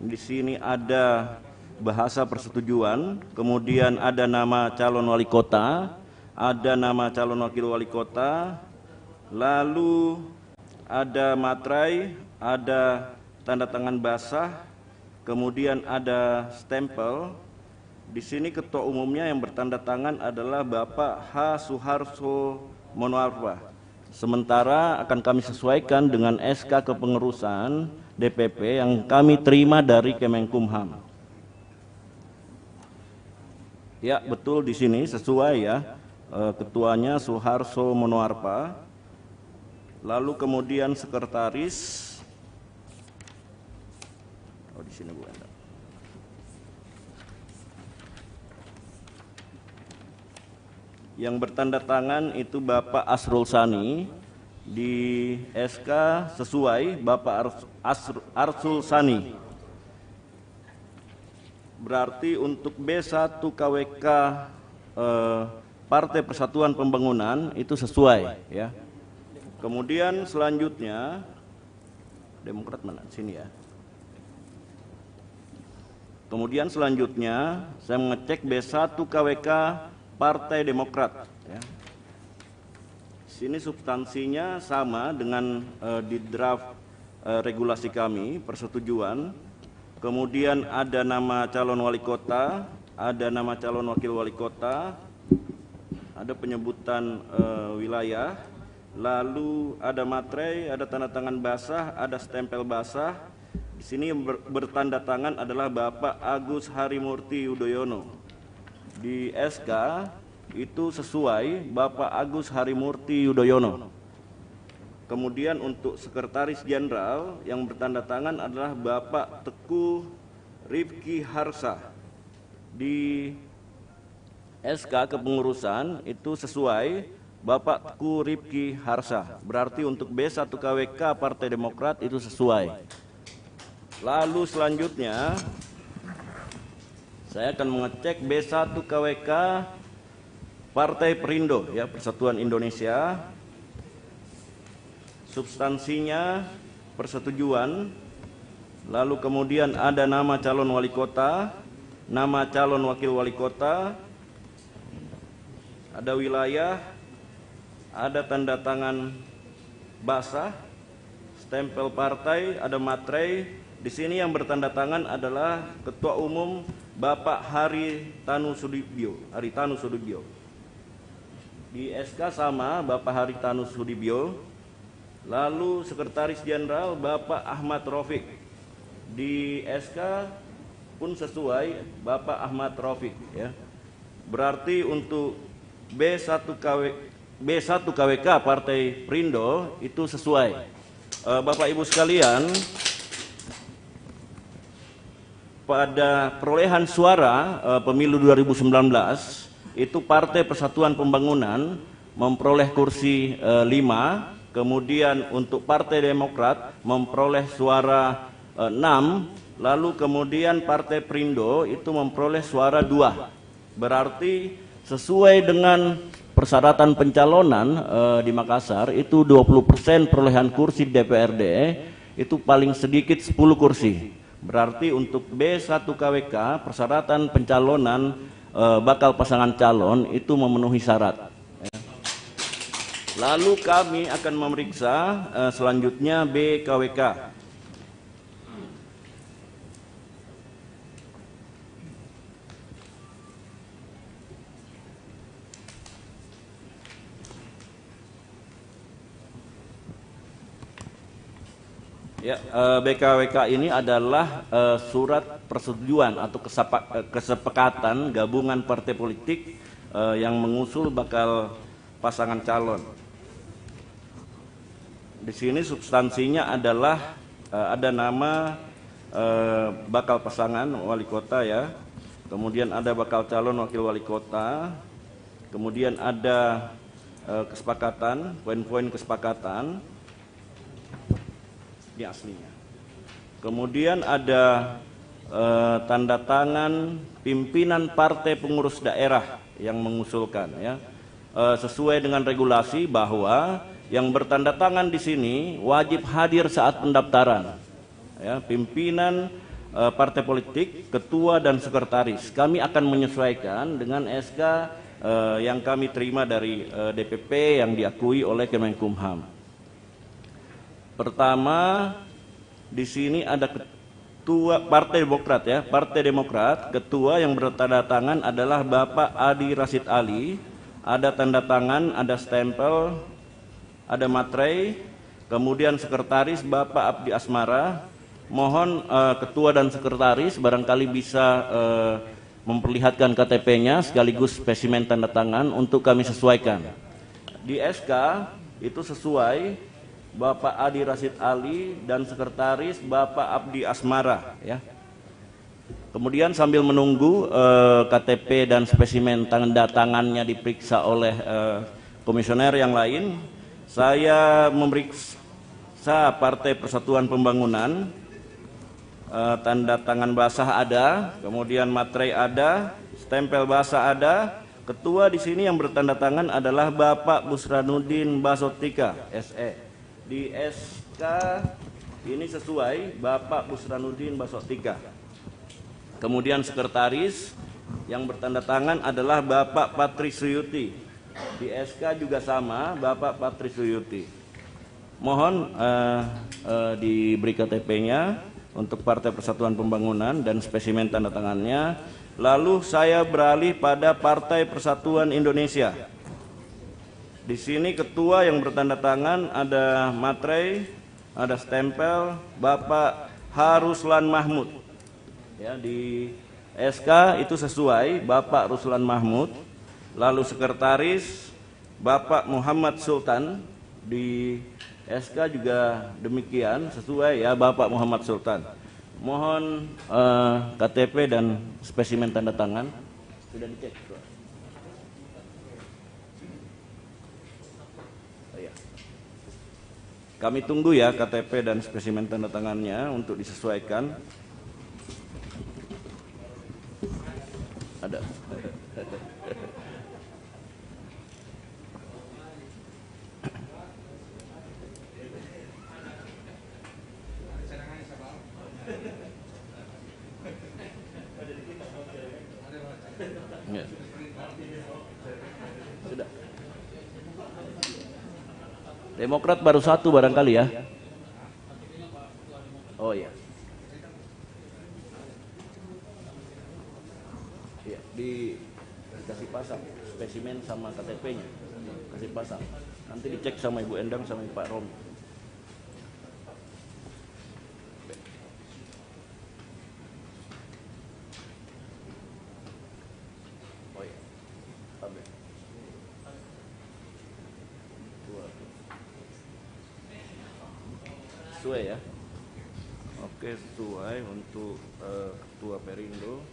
Di sini ada bahasa persetujuan, kemudian ada nama calon wali kota, ada nama calon wakil wali kota, lalu ada materai, ada tanda tangan basah, kemudian ada stempel. Di sini ketua umumnya yang bertanda tangan adalah Bapak H. Suharso Monoarfa. Sementara akan kami sesuaikan dengan SK kepengurusan DPP yang kami terima dari Kemenkumham. Ya betul, di sini sesuai ya, ketuanya Suharso Monoarfa. Lalu kemudian sekretaris, oh di sini Bu Enda. Yang bertanda tangan itu Bapak Asrul Sani, di SK sesuai Bapak Arsul Sani. Berarti untuk B1 KWK Partai Persatuan Pembangunan itu sesuai ya. Kemudian selanjutnya Demokrat mana? Sini ya. Kemudian selanjutnya saya mengecek B1 KWK Partai Demokrat ya. Sini substansinya sama dengan di draft regulasi kami persetujuan. Kemudian ada nama calon wali kota, ada nama calon wakil wali kota, ada penyebutan wilayah, lalu ada materai, ada tanda tangan basah, ada stempel basah. Di sini yang bertanda tangan adalah Bapak Agus Harimurti Yudhoyono. Di SK itu sesuai Bapak Agus Harimurti Yudhoyono. Kemudian untuk sekretaris jenderal yang bertanda tangan adalah Bapak Teguh Rifki Harsa. Di SK kepengurusan itu sesuai Bapak Teguh Rifki Harsa. Berarti untuk B1 KWK Partai Demokrat itu sesuai. Lalu selanjutnya saya akan mengecek B1 KWK Partai Perindo ya, Persatuan Indonesia. Substansinya persetujuan, lalu kemudian ada nama calon wali kota, nama calon wakil wali kota, ada wilayah, ada tanda tangan basah, stempel partai, ada materai. Di sini yang bertanda tangan adalah Ketua Umum Bapak Haritanu Sudibyo. Di SK sama Bapak Haritanu Sudibyo. Lalu Sekretaris Jenderal Bapak Ahmad Rafiq. Di SK pun sesuai Bapak Ahmad Rafiq ya. Berarti untuk B1 KWK Partai Perindo itu sesuai. Bapak Ibu sekalian, pada perolehan suara pemilu 2019 itu Partai Persatuan Pembangunan memperoleh kursi 5. Kemudian untuk Partai Demokrat memperoleh suara 6, lalu kemudian Partai Perindo itu memperoleh suara 2. Berarti sesuai dengan persyaratan pencalonan di Makassar itu 20% perolehan kursi DPRD itu paling sedikit 10 kursi. Berarti untuk B1 KWK persyaratan pencalonan bakal pasangan calon itu memenuhi syarat. Lalu kami akan memeriksa selanjutnya B KWK. Ya, BKWK ini adalah surat persetujuan atau kesepakatan gabungan partai politik yang mengusul bakal pasangan calon. Di sini substansinya adalah ada nama bakal pasangan wali kota ya, kemudian ada bakal calon wakil wali kota, kemudian ada kesepakatan, poin-poin kesepakatan. Ini aslinya. Kemudian ada tanda tangan pimpinan partai pengurus daerah yang mengusulkan ya. Sesuai dengan regulasi bahwa yang bertanda tangan di sini wajib hadir saat pendaftaran. Ya, pimpinan partai politik, ketua dan sekretaris. Kami akan menyesuaikan dengan SK yang kami terima dari DPP yang diakui oleh Kemenkumham. Pertama, di sini ada ketua Partai Demokrat ya, Partai Demokrat, ketua yang bertanda tangan adalah Bapak Adi Rasid Ali, ada tanda tangan, ada stempel, ada materai, kemudian sekretaris Bapak Abdi Asmara. Mohon ketua dan sekretaris barangkali bisa memperlihatkan KTP-nya sekaligus spesimen tanda tangan untuk kami sesuaikan. Di SK itu sesuai Bapak Adi Rasid Ali dan sekretaris Bapak Abdi Asmara ya. Kemudian sambil menunggu KTP dan spesimen tanda tangannya diperiksa oleh komisioner yang lain, saya memeriksa Partai Persatuan Pembangunan. Tanda tangan basah ada, kemudian materai ada, stempel basah ada. Ketua di sini yang bertanda tangan adalah Bapak Busranuddin Basotika SE. Di SK ini sesuai Bapak Busranuddin Basotika. Kemudian sekretaris yang bertanda tangan adalah Bapak Patri Suyuti. Di SK juga sama Bapak Patri Suyuti. Mohon diberi KTP-nya untuk Partai Persatuan Pembangunan dan spesimen tanda tangannya. Lalu saya beralih pada Partai Persatuan Indonesia. Di sini ketua yang bertanda tangan ada materai, ada stempel Bapak Haruslan Mahmud. Ya, di SK itu sesuai Bapak Ruslan Mahmud. Lalu sekretaris Bapak Muhammad Sultan. Di SK juga demikian sesuai ya Bapak Muhammad Sultan. Mohon KTP dan spesimen tanda tangan sudah dicek. Kami tunggu ya KTP dan spesimen tanda tangannya untuk disesuaikan. Ada. Ya. Sudah. Demokrat baru satu barangkali ya. Oh iya. Ya, dikasih pasang spesimen sama KTP-nya. Kasih pasang. Nanti dicek sama Ibu Endang sama Pak Rom. Oh iya. Tabel. Sesuai ya. Oke, sesuai untuk Ketua Perindo.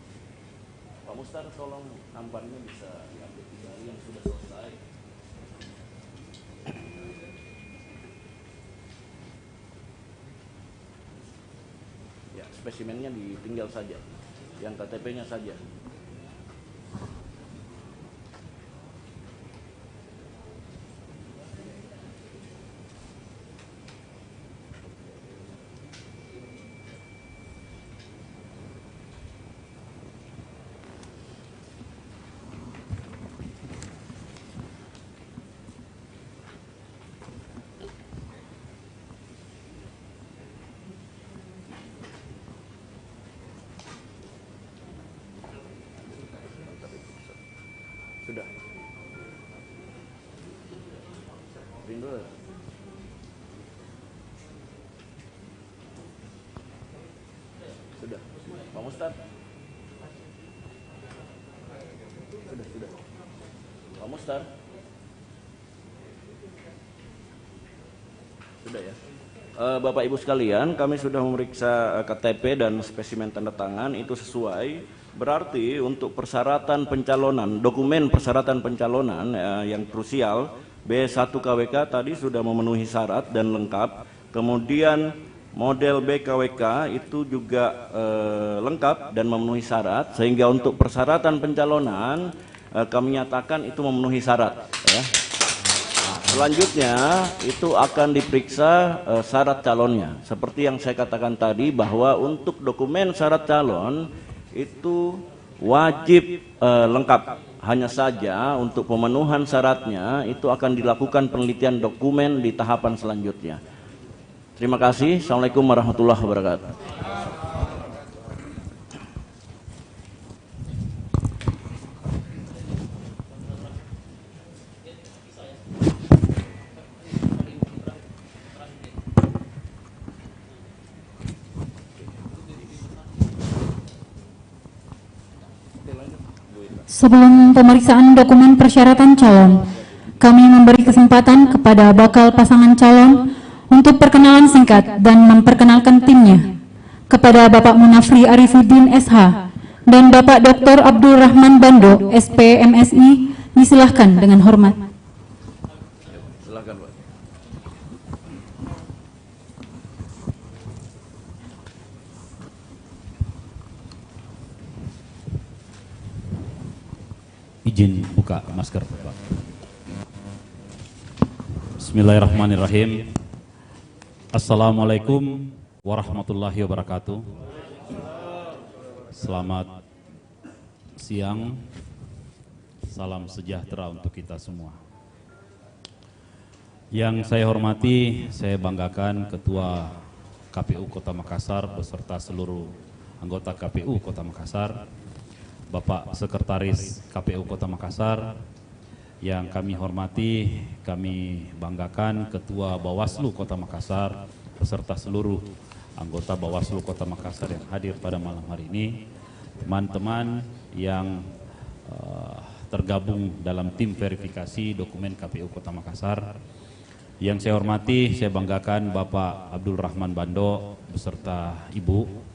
Pak Mustar tolong nampannya bisa diambil kembali yang sudah selesai. Ya, spesimennya ditinggal saja. Yang KTP-nya saja. Sudah. Rindu. Sudah. Pak Mustad. Sudah. Pak Mustad. Sudah ya. Bapak Ibu sekalian, kami sudah memeriksa KTP dan spesimen tanda tangan, itu sesuai. Berarti untuk persyaratan pencalonan, dokumen persyaratan pencalonan yang krusial, B1 KWK tadi sudah memenuhi syarat dan lengkap. Kemudian model BKWK itu juga lengkap dan memenuhi syarat, sehingga untuk persyaratan pencalonan kami nyatakan itu memenuhi syarat. Ya. Selanjutnya itu akan diperiksa syarat calonnya. Seperti yang saya katakan tadi bahwa untuk dokumen syarat calon itu wajib lengkap. Hanya saja untuk pemenuhan syaratnya itu akan dilakukan penelitian dokumen di tahapan selanjutnya. Terima kasih. Assalamualaikum warahmatullahi wabarakatuh. Sebelum pemeriksaan dokumen persyaratan calon, kami memberi kesempatan kepada bakal pasangan calon untuk perkenalan singkat dan memperkenalkan timnya. Kepada Bapak Munafri Arifuddin SH dan Bapak Dr. Abdul Rahman Bando, SP MSI, disilahkan dengan hormat. Silakan, Pak. Izin buka masker, Pak. Bismillahirrahmanirrahim. Assalamualaikum warahmatullahi wabarakatuh. Selamat siang. Salam sejahtera untuk kita semua. Yang saya hormati, saya banggakan Ketua KPU Kota Makassar beserta seluruh anggota KPU Kota Makassar, Bapak Sekretaris KPU Kota Makassar, yang kami hormati, kami banggakan Ketua Bawaslu Kota Makassar beserta seluruh anggota Bawaslu Kota Makassar yang hadir pada malam hari ini, teman-teman yang tergabung dalam tim verifikasi dokumen KPU Kota Makassar. Yang saya hormati, saya banggakan Bapak Abdul Rahman Bando beserta Ibu.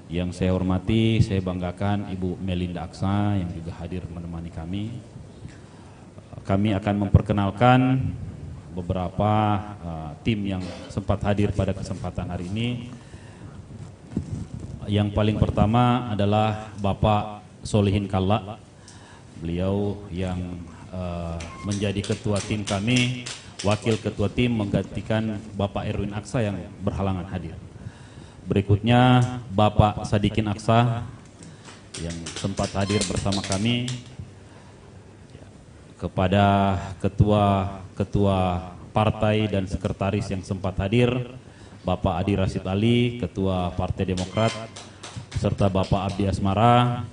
Yang saya hormati, saya banggakan Ibu Melinda Aksa yang juga hadir menemani kami. Kami akan memperkenalkan beberapa tim yang sempat hadir pada kesempatan hari ini. Yang paling pertama adalah Bapak Solihin Kalla. Beliau yang menjadi ketua tim kami, wakil ketua tim menggantikan Bapak Erwin Aksa yang berhalangan hadir. Berikutnya Bapak Sadikin Aksa yang sempat hadir bersama kami. Kepada ketua partai dan sekretaris yang sempat hadir, Bapak Adi Rasid Ali, Ketua Partai Demokrat, serta Bapak Abdi Asmara,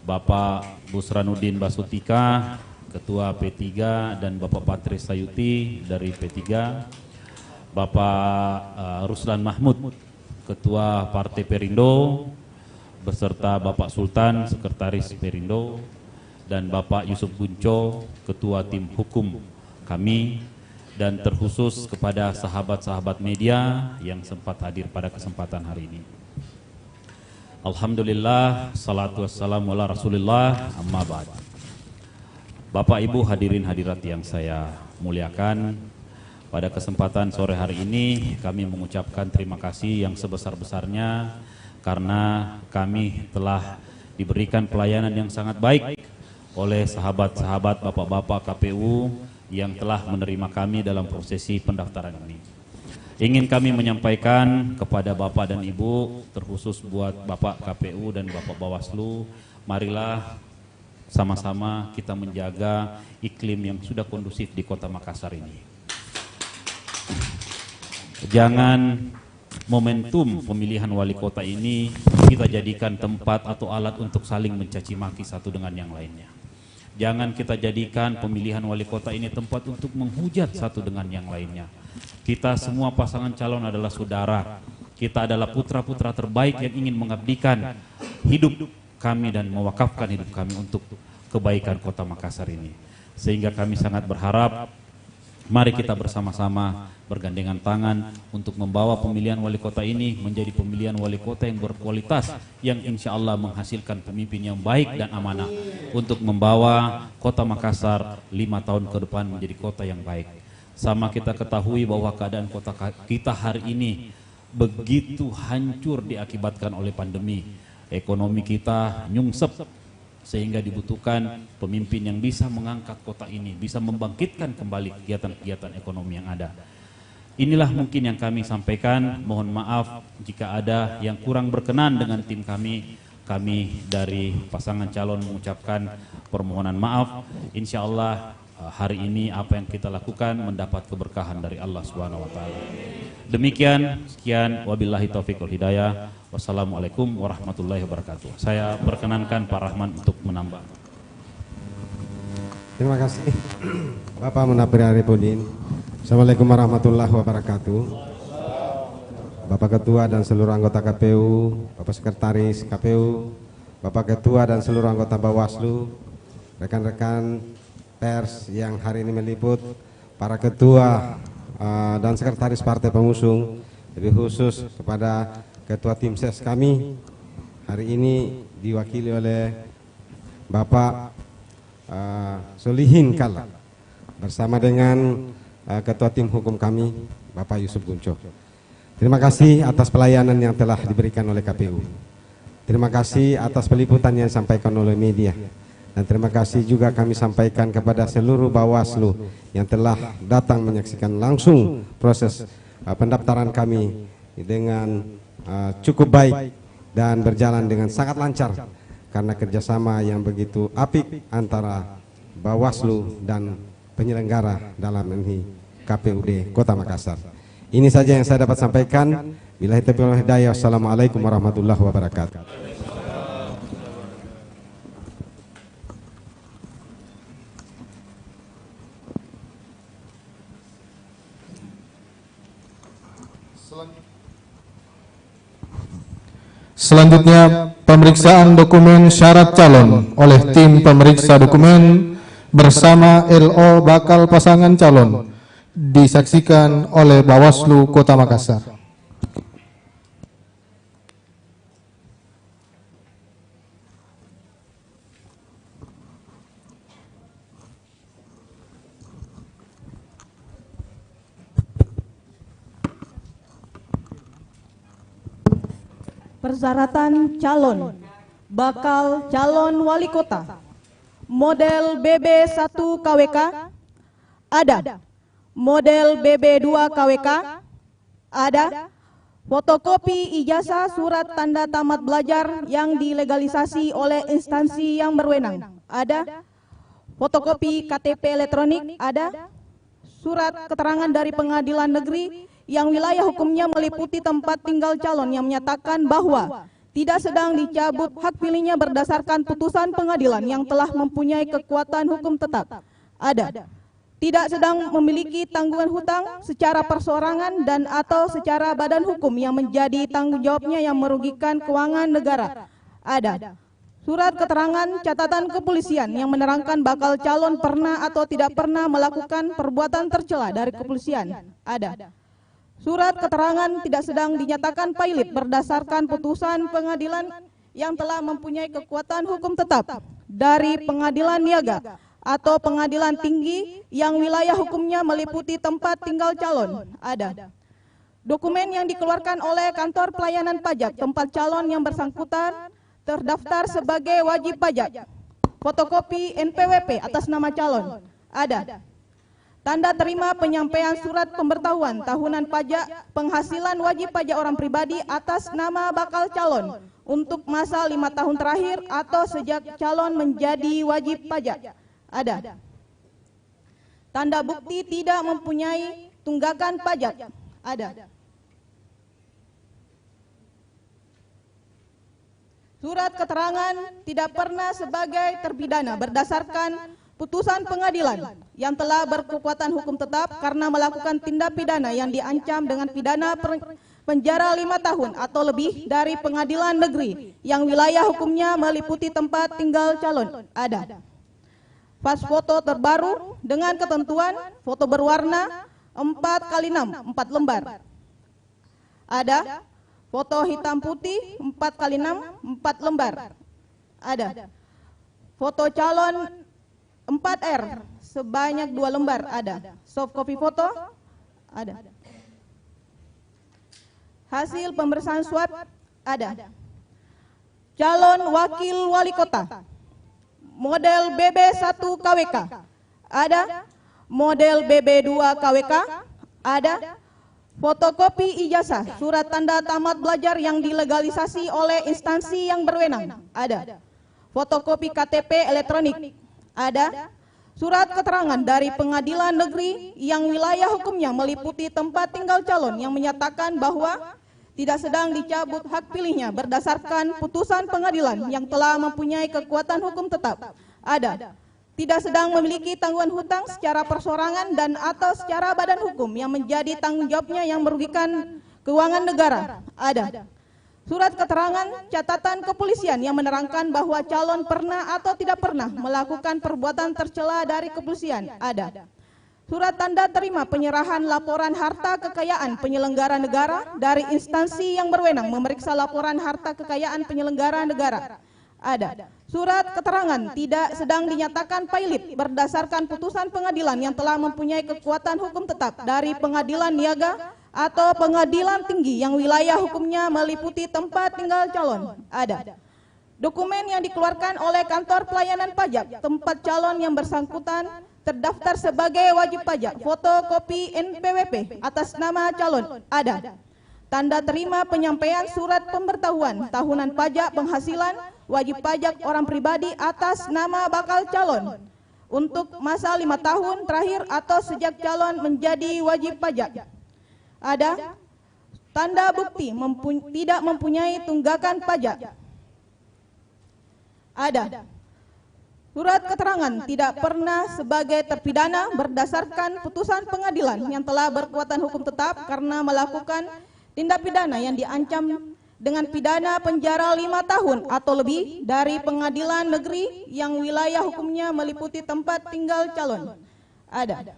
Bapak Busranuddin Basutika, Ketua P3, dan Bapak Patris Sayuti dari P3, Bapak Ruslan Mahmud, Ketua Partai Perindo, beserta Bapak Sultan, Sekretaris Perindo, dan Bapak Yusuf Bunco, Ketua Tim Hukum kami, dan terkhusus kepada sahabat-sahabat media yang sempat hadir pada kesempatan hari ini. Alhamdulillah, salatu wassalamu ala Rasulillah, amma ba'd. Bapak Ibu hadirin hadirat yang saya muliakan, pada kesempatan sore hari ini kami mengucapkan terima kasih yang sebesar-besarnya karena kami telah diberikan pelayanan yang sangat baik oleh sahabat-sahabat bapak-bapak KPU yang telah menerima kami dalam prosesi pendaftaran ini. Ingin kami menyampaikan kepada Bapak dan Ibu, terkhusus buat Bapak KPU dan Bapak Bawaslu, marilah sama-sama kita menjaga iklim yang sudah kondusif di Kota Makassar ini. Jangan momentum pemilihan wali kota ini kita jadikan tempat atau alat untuk saling mencaci maki satu dengan yang lainnya. Jangan kita jadikan pemilihan wali kota ini tempat untuk menghujat satu dengan yang lainnya. Kita semua pasangan calon adalah saudara. Kita adalah putra-putra terbaik yang ingin mengabdikan hidup kami dan mewakafkan hidup kami untuk kebaikan kota Makassar ini. Sehingga kami sangat berharap, mari kita bersama-sama bergandengan tangan untuk membawa pemilihan wali kota ini menjadi pemilihan wali kota yang berkualitas, yang insya Allah menghasilkan pemimpin yang baik dan amanah untuk membawa kota Makassar 5 tahun ke depan menjadi kota yang baik. Sama kita ketahui bahwa keadaan kota kita hari ini begitu hancur diakibatkan oleh pandemi. Ekonomi kita nyungsep, sehingga dibutuhkan pemimpin yang bisa mengangkat kota ini, bisa membangkitkan kembali kegiatan-kegiatan ekonomi yang ada. Inilah mungkin yang kami sampaikan. Mohon maaf jika ada yang kurang berkenan dengan tim kami. Kami dari pasangan calon mengucapkan permohonan maaf. Insya Allah hari ini apa yang kita lakukan mendapat keberkahan dari Allah Subhanahu wa taala. Demikian, sekian, wabillahi taufiq wal hidayah. Wassalamualaikum warahmatullahi wabarakatuh. Saya perkenankan Pak Rahman untuk menambah. Terima kasih Bapak Munabir Arifudin. Assalamualaikum warahmatullahi wabarakatuh. Bapak Ketua dan seluruh anggota KPU, Bapak Sekretaris KPU, Bapak Ketua dan seluruh anggota Bawaslu, rekan-rekan pers yang hari ini meliput, para ketua dan sekretaris partai pengusung, lebih khusus kepada Ketua Tim Ses kami hari ini diwakili oleh Bapak Solihin Kala bersama dengan Ketua Tim Hukum kami Bapak Yusuf Gunco. Terima kasih atas pelayanan yang telah diberikan oleh KPU. Terima kasih atas peliputan yang disampaikan oleh media. Dan terima kasih juga kami sampaikan kepada seluruh Bawaslu yang telah datang menyaksikan langsung proses pendaftaran kami dengan cukup baik dan berjalan dengan sangat lancar karena kerjasama yang begitu apik antara Bawaslu dan penyelenggara dalam ini KPUD Kota Makassar. Ini saja yang saya dapat sampaikan. Billahi taufiq wal hidayah. Wassalamualaikum warahmatullahi wabarakatuh. Selanjutnya, pemeriksaan dokumen syarat calon oleh tim pemeriksa dokumen bersama LO bakal pasangan calon disaksikan oleh Bawaslu Kota Makassar. Persyaratan calon bakal calon wali kota model BB1 KWK ada, model BB2 KWK ada, fotokopi ijazah surat tanda tamat belajar yang dilegalisasi oleh instansi yang berwenang ada, fotokopi KTP elektronik ada, surat keterangan dari pengadilan negeri yang wilayah hukumnya meliputi tempat tinggal calon yang menyatakan bahwa tidak sedang dicabut hak pilihnya berdasarkan putusan pengadilan yang telah mempunyai kekuatan hukum tetap ada, tidak sedang memiliki tanggungan hutang secara perseorangan dan atau secara badan hukum yang menjadi tanggung jawabnya yang merugikan keuangan negara ada, surat keterangan catatan kepolisian yang menerangkan bakal calon pernah atau tidak pernah melakukan perbuatan tercela dari kepolisian ada, surat keterangan tidak sedang dinyatakan pailit berdasarkan putusan pengadilan yang telah mempunyai kekuatan hukum tetap dari pengadilan niaga atau pengadilan tinggi yang wilayah hukumnya meliputi tempat tinggal calon ada, dokumen yang dikeluarkan oleh kantor pelayanan pajak tempat calon yang bersangkutan terdaftar sebagai wajib pajak, fotokopi NPWP atas nama calon ada, tanda terima penyampaian surat pemberitahuan tahunan pajak penghasilan wajib pajak orang pribadi atas nama bakal calon untuk masa 5 tahun terakhir atau sejak calon menjadi wajib pajak ada, tanda bukti tidak mempunyai tunggakan pajak ada, Surat keterangan tidak pernah sebagai terpidana berdasarkan putusan pengadilan yang telah berkekuatan hukum tetap karena melakukan tindak pidana yang diancam dengan pidana penjara 5 tahun atau lebih dari pengadilan negeri yang wilayah hukumnya meliputi tempat tinggal calon. Ada. Pas foto terbaru dengan ketentuan foto berwarna 4x6, 4 lembar. Ada. Foto hitam putih 4x6, 4 lembar. Ada. Foto calon 4R sebanyak 2 lembar. Ada. Soft copy foto. Ada. Hasil pemeriksaan swab. Ada. Calon wakil wali kota model BB1 KWK. Ada. Model BB2 KWK. Ada. Fotokopi ijazah, surat tanda tamat belajar yang dilegalisasi oleh instansi yang berwenang. Ada. Fotokopi KTP elektronik. Ada. Surat keterangan dari pengadilan negeri yang wilayah hukumnya meliputi tempat tinggal calon yang menyatakan bahwa tidak sedang dicabut hak pilihnya berdasarkan putusan pengadilan yang telah mempunyai kekuatan hukum tetap. Ada. Tidak sedang memiliki tanggungan hutang secara persorangan dan atau secara badan hukum yang menjadi tanggung jawabnya yang merugikan keuangan negara. Ada. Surat keterangan catatan kepolisian yang menerangkan bahwa calon pernah atau tidak pernah melakukan perbuatan tercela dari kepolisian. Ada. Surat tanda terima penyerahan laporan harta kekayaan penyelenggara negara dari instansi yang berwenang memeriksa laporan harta kekayaan penyelenggara negara. Ada. Surat keterangan tidak sedang dinyatakan pailit berdasarkan putusan pengadilan yang telah mempunyai kekuatan hukum tetap dari pengadilan niaga atau pengadilan tinggi yang wilayah hukumnya meliputi tempat tinggal calon. Ada. Dokumen yang dikeluarkan oleh kantor pelayanan pajak tempat calon yang bersangkutan terdaftar sebagai wajib pajak, fotokopi NPWP atas nama calon. Ada. Tanda terima penyampaian surat pemberitahuan tahunan pajak penghasilan wajib pajak orang pribadi atas nama bakal calon untuk masa 5 tahun terakhir atau sejak calon menjadi wajib pajak. Ada. Tanda bukti tidak mempunyai tunggakan pajak. Ada. Surat keterangan tidak pernah sebagai terpidana berdasarkan putusan pengadilan yang telah berkekuatan hukum tetap karena melakukan tindak pidana yang diancam dengan pidana penjara 5 tahun atau lebih dari pengadilan negeri yang wilayah hukumnya meliputi tempat tinggal calon. Ada.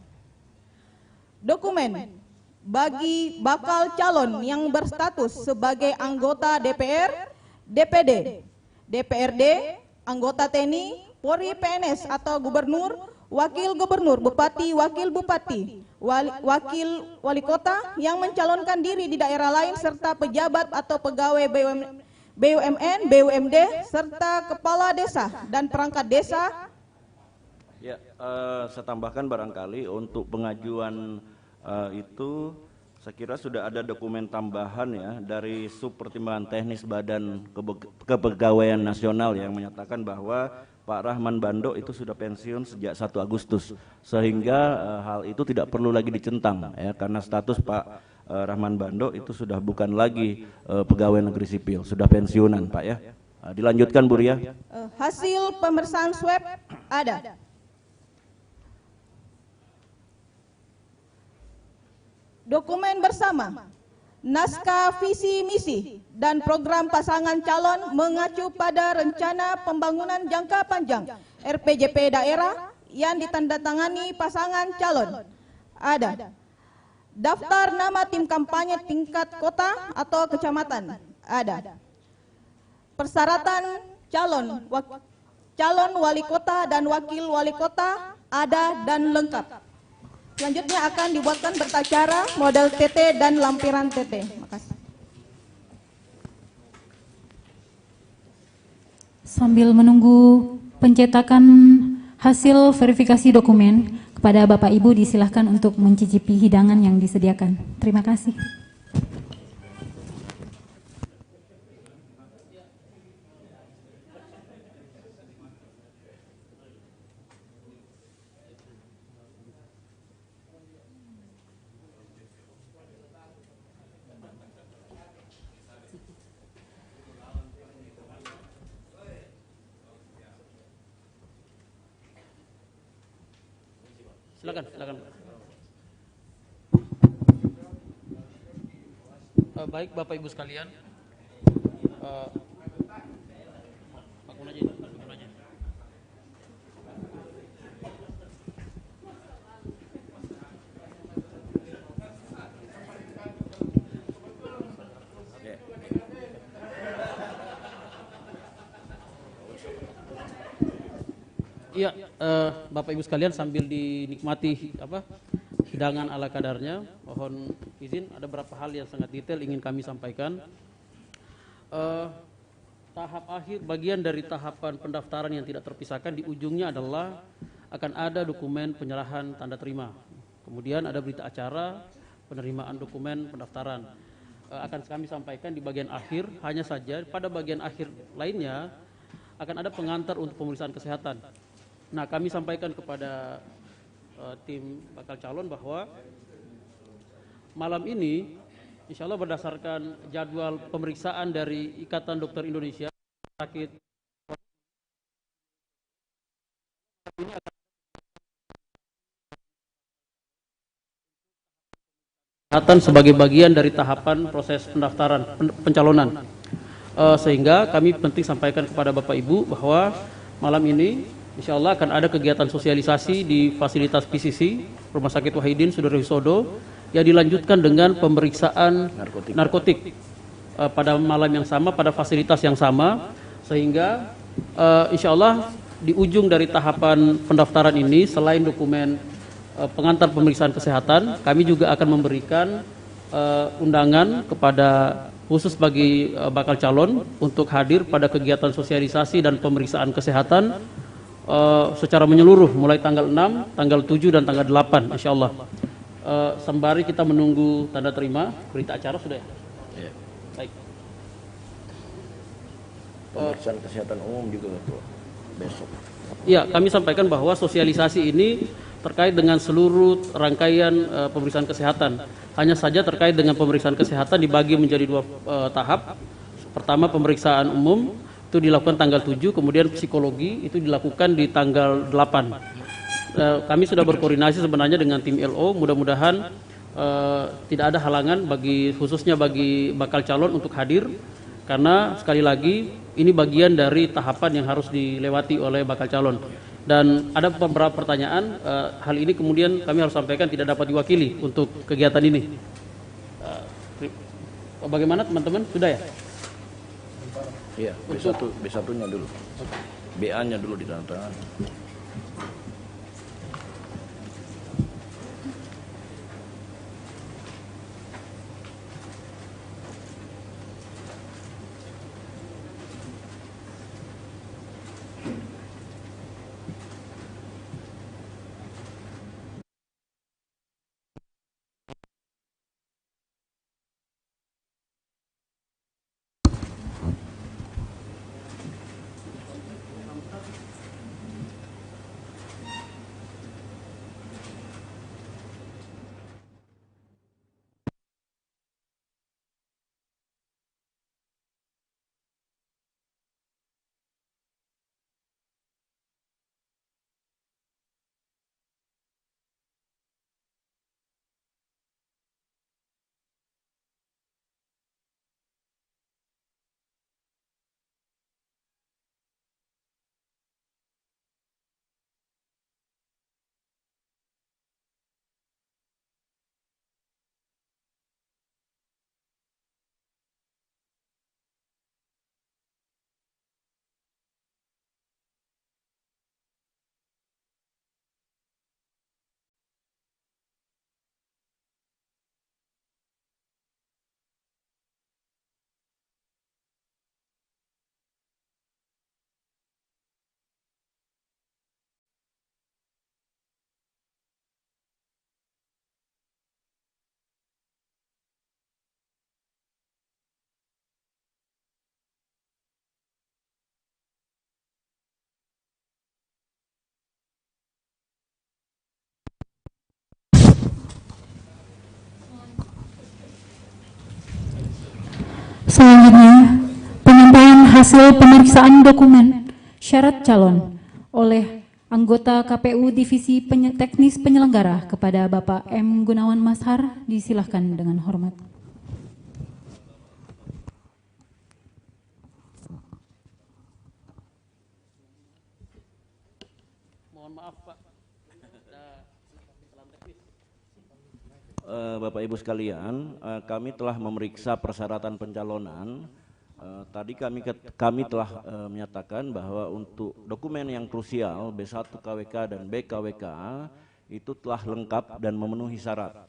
Dokumen bagi bakal calon yang berstatus sebagai anggota DPR, DPD, DPRD, anggota TNI, Polri, PNS atau gubernur, wakil gubernur, bupati, wakil bupati, wakil wali kota yang mencalonkan diri di daerah lain serta pejabat atau pegawai BUMN, BUMD serta kepala desa dan perangkat desa. Ya, saya tambahkan barangkali untuk pengajuan itu saya kira sudah ada dokumen tambahan ya dari Sub Pertimbangan Teknis Badan Kepegawaian Nasional yang menyatakan bahwa Pak Rahman Bando itu sudah pensiun sejak 1 Agustus sehingga hal itu tidak perlu lagi dicentang ya karena status Pak Rahman Bando itu sudah bukan lagi pegawai negeri sipil, sudah pensiunan Pak ya. Dilanjutkan Bu Ria. Hasil pemeriksaan swab ada. Dokumen bersama, naskah visi misi dan program pasangan calon mengacu pada rencana pembangunan jangka panjang RPJP daerah yang ditandatangani pasangan calon. Ada. Daftar nama tim kampanye tingkat kota atau kecamatan. Ada. Persyaratan calon wali kota dan wakil wali kota ada dan lengkap. Selanjutnya akan dibuatkan berita acara model TT dan lampiran TT. Makasih. Sambil menunggu pencetakan hasil verifikasi dokumen, kepada Bapak Ibu disilahkan untuk mencicipi hidangan yang disediakan. Terima kasih. Silakan. Baik Bapak Ibu sekalian, bangun aja. Iya, Bapak Ibu sekalian sambil dinikmati hidangan ala kadarnya, mohon izin ada beberapa hal yang sangat detail ingin kami sampaikan. Tahap akhir bagian dari tahapan pendaftaran yang tidak terpisahkan di ujungnya adalah akan ada dokumen penyerahan tanda terima. Kemudian ada berita acara penerimaan dokumen pendaftaran. Akan kami sampaikan di bagian akhir, hanya saja pada bagian akhir lainnya akan ada pengantar untuk pemeriksaan kesehatan. Nah, kami sampaikan kepada tim bakal calon bahwa malam ini insya Allah berdasarkan jadwal pemeriksaan dari Ikatan Dokter Indonesia sakit ini akan sebagai bagian dari tahapan proses pendaftaran pencalonan, sehingga kami penting sampaikan kepada Bapak Ibu bahwa malam ini insya Allah akan ada kegiatan sosialisasi di fasilitas PCC Rumah Sakit Wahidin Sudarsono yang dilanjutkan dengan pemeriksaan narkotik pada malam yang sama, pada fasilitas yang sama, sehingga insya Allah di ujung dari tahapan pendaftaran ini selain dokumen pengantar pemeriksaan kesehatan, kami juga akan memberikan undangan kepada khusus bagi bakal calon untuk hadir pada kegiatan sosialisasi dan pemeriksaan kesehatan secara menyeluruh mulai tanggal 6, tanggal 7 dan tanggal 8 insya Allah. Sembari kita menunggu tanda terima, berita acara sudah ya? Ya. Baik. Pemeriksaan kesehatan umum juga besok. Ya, kami sampaikan bahwa sosialisasi ini terkait dengan seluruh rangkaian pemeriksaan kesehatan. Hanya saja terkait dengan pemeriksaan kesehatan dibagi menjadi dua tahap. Pertama pemeriksaan umum itu dilakukan tanggal 7, kemudian psikologi itu dilakukan di tanggal 8. Kami sudah berkoordinasi sebenarnya dengan tim LO, mudah-mudahan tidak ada halangan khususnya bagi bakal calon untuk hadir, karena sekali lagi ini bagian dari tahapan yang harus dilewati oleh bakal calon. Dan ada beberapa pertanyaan, hal ini kemudian kami harus sampaikan tidak dapat diwakili untuk kegiatan ini. Bagaimana teman-teman, sudah ya? Iya, B1-nya dulu. BA-nya dulu ditandatangan. Selanjutnya, penyampaian hasil pemeriksaan dokumen syarat calon oleh Anggota KPU Divisi Teknis Penyelenggara kepada Bapak M. Gunawan Mashar, disilahkan dengan hormat. Mohon maaf Pak. Bapak Ibu sekalian, kami telah memeriksa persyaratan pencalonan. Tadi kami telah menyatakan bahwa untuk dokumen yang krusial B1 KWK dan BKWK itu telah lengkap dan memenuhi syarat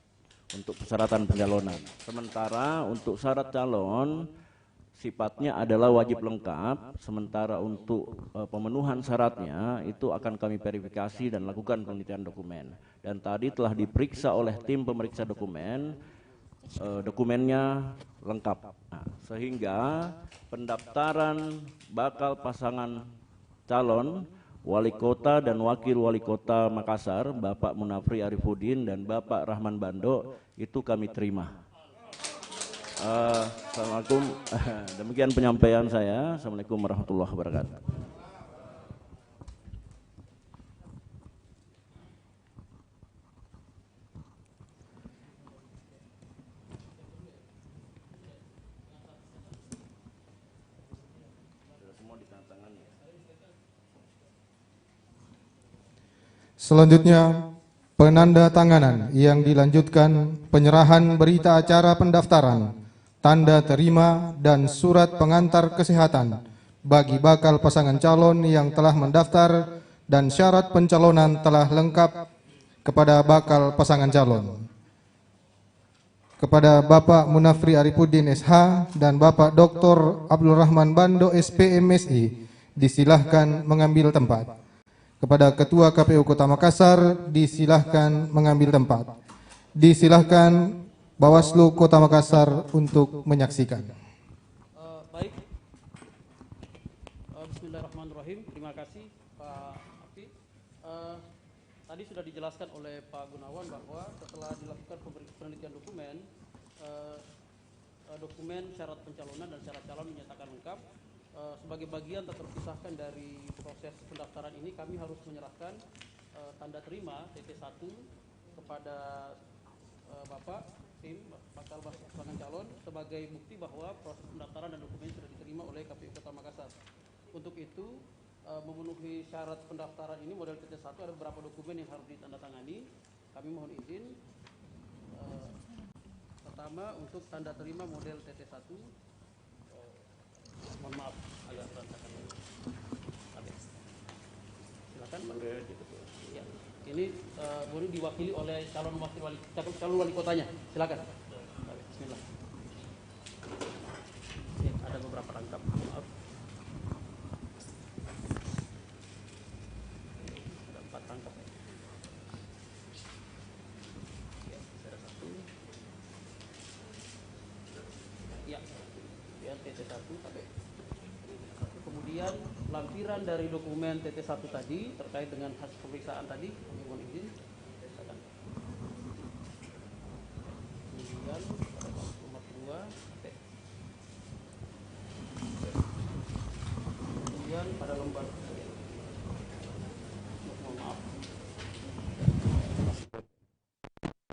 untuk persyaratan pencalonan. Sementara untuk syarat calon sifatnya adalah wajib lengkap, sementara untuk pemenuhan syaratnya itu akan kami verifikasi dan lakukan penelitian dokumen. Dan tadi telah diperiksa oleh tim pemeriksa dokumen, dokumennya lengkap. Nah, sehingga pendaftaran bakal pasangan calon wali kota dan wakil wali kota Makassar, Bapak Munafri Arifudin dan Bapak Rahman Bando, itu kami terima. Assalamualaikum. Demikian penyampaian saya. Assalamualaikum warahmatullahi wabarakatuh. Selanjutnya, penanda tanganan yang dilanjutkan penyerahan berita acara pendaftaran, tanda terima dan surat pengantar kesehatan bagi bakal pasangan calon yang telah mendaftar dan syarat pencalonan telah lengkap kepada bakal pasangan calon. Kepada Bapak Munafri Arifudin SH dan Bapak Dr. Abdul Rahman Bando SPMSI, disilahkan mengambil tempat. Kepada Ketua KPU Kota Makassar, disilahkan mengambil tempat. Disilahkan Bawaslu Kota Makassar untuk menyaksikan. Baik. Bismillahirrahmanirrahim. Terima kasih Pak Afi. Tadi sudah dijelaskan oleh Pak Gunawan bahwa setelah dilakukan penelitian dokumen, dokumen syarat pencalonan dan syarat calon dinyatakan lengkap. Sebagai bagian tak terpisahkan dari proses pendaftaran ini, kami harus menyerahkan tanda terima TT1 kepada Bapak tim bakal pasangan calon sebagai bukti bahwa proses pendaftaran dan dokumen sudah diterima oleh KPU Kota Makassar. Untuk itu, memenuhi syarat pendaftaran ini model TT1 ada beberapa dokumen yang harus ditandatangani. Kami mohon izin. Pertama, untuk tanda terima model TT1. Mohon maaf agak berantakan. Silakan Pak. Ya, ini boleh diwakili oleh calon wali kotanya. Silakan. Bismillah. Ya, ada beberapa rangkap. Maaf. Ada 4 rangkap. Ya, ada 1. Ya, TT1 sampai. Kemudian lampiran dari dokumen TT1 tadi terkait dengan hasil pemeriksaan tadi, kami mohon izin. Kemudian nomor 2, kemudian pada lembar, mohon maaf,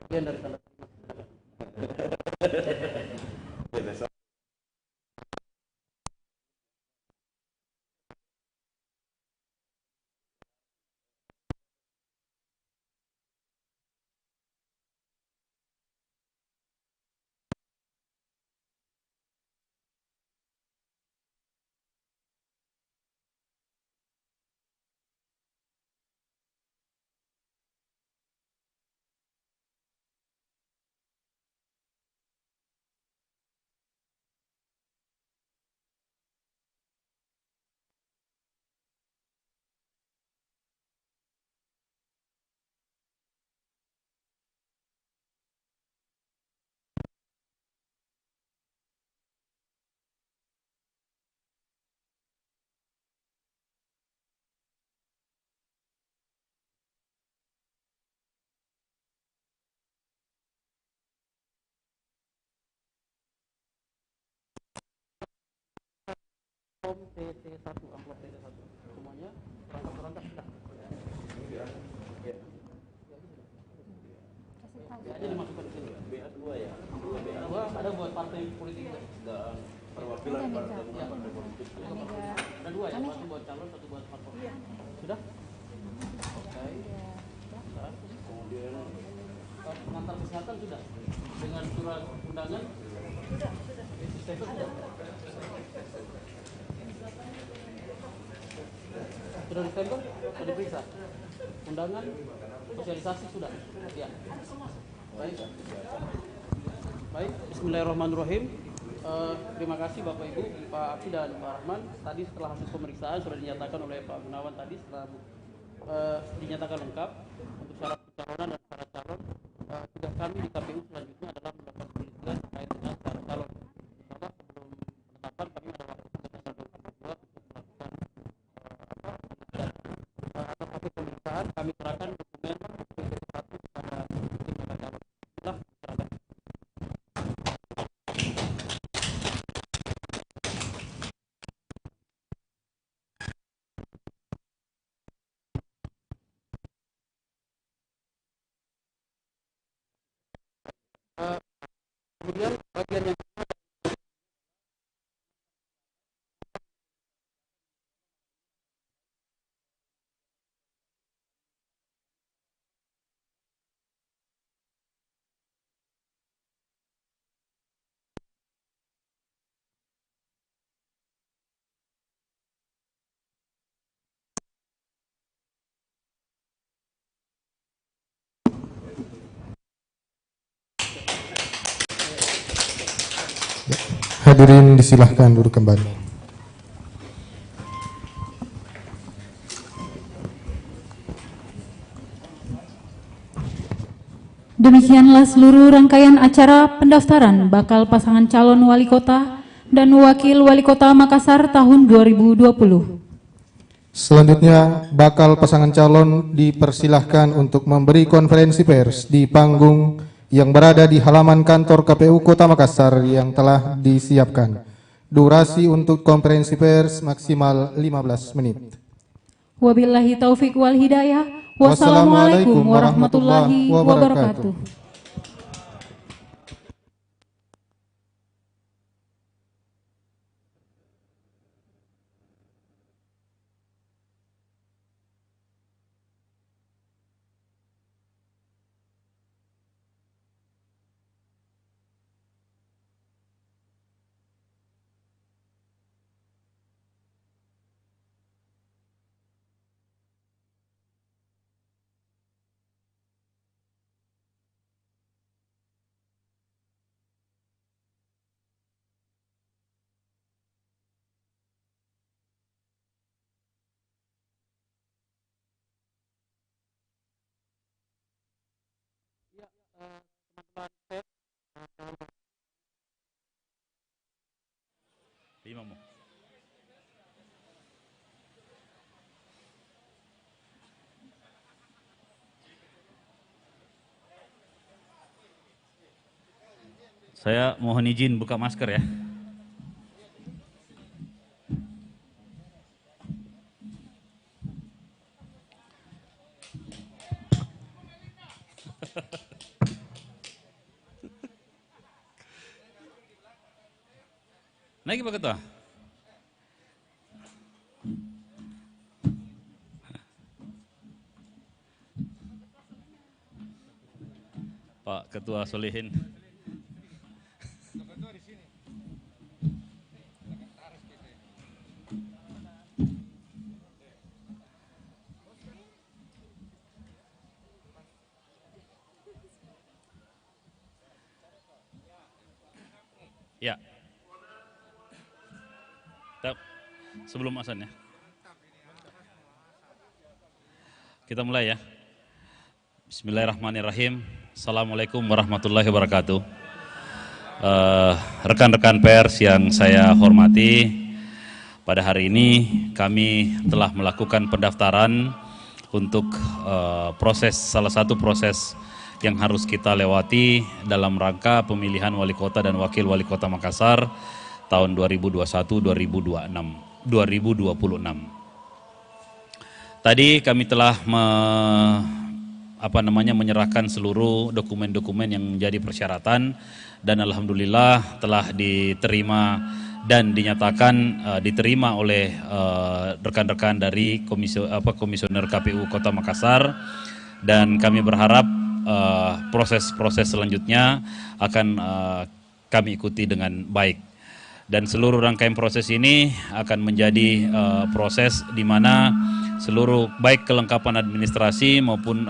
kemudian dari tanda TT1, amplop TT1 semuanya perangkat-perangkat sudah. dimasukkan ke sini. BA2 ya. BA2 ada buat partai politik enggak? Perwakilan partai politik. Ada dua ya, satu buat calon, satu buat parpol. Sudah? Oke. Kemudian pengantar kesehatan sudah? Dengan surat undangan? Sudah. Sudah ditempel? Sudah diperiksa? Undangan? Sosialisasi sudah? Ya. Baik. Baik, bismillahirrahmanirrahim. Terima kasih Bapak Ibu, Pak Afi dan Pak Rahman. Tadi setelah hasil pemeriksaan sudah dinyatakan oleh Pak Gunawan tadi setelah dinyatakan lengkap untuk syarat pencalonan dan syarat calon. Tugas kami di KPU selanjutnya adalah melakukan penelitian terkait dengan syarat calon. Insyaallah sebelum penetapan kami ada waktu sampai tanggal 22 untuk melakukan atas hasil pemeriksaan kami serahkan dokumen B1 kepada tim bakal calon. Bismillah, silakan. Kemudian bagian yang Hadirin disilahkan duduk kembali. Demikianlah seluruh rangkaian acara pendaftaran bakal pasangan calon wali kota dan wakil wali kota Makassar tahun 2020. Selanjutnya, bakal pasangan calon dipersilahkan untuk memberi konferensi pers di panggung yang berada di halaman kantor KPU Kota Makassar yang telah disiapkan. Durasi untuk konferensi pers maksimal 15 menit. Wabillahi taufik wal hidayah. Wassalamualaikum warahmatullahi wabarakatuh. Imamu. Saya mohon izin buka masker ya. Naik Pak Ketua. Pak Ketua Solihin. Ya. Sebelum azan ya. Kita mulai ya. Bismillahirrahmanirrahim. Assalamualaikum warahmatullahi wabarakatuh. Rekan-rekan pers yang saya hormati, pada hari ini kami telah melakukan pendaftaran untuk salah satu proses yang harus kita lewati dalam rangka pemilihan wali kota dan wakil wali kota Makassar tahun 2021-2026. Tadi kami telah menyerahkan seluruh dokumen-dokumen yang menjadi persyaratan dan alhamdulillah telah diterima dan dinyatakan diterima oleh rekan-rekan dari komisioner KPU Kota Makassar, dan kami berharap proses-proses selanjutnya akan kami ikuti dengan baik. Dan seluruh rangkaian proses ini akan menjadi proses di mana seluruh baik kelengkapan administrasi maupun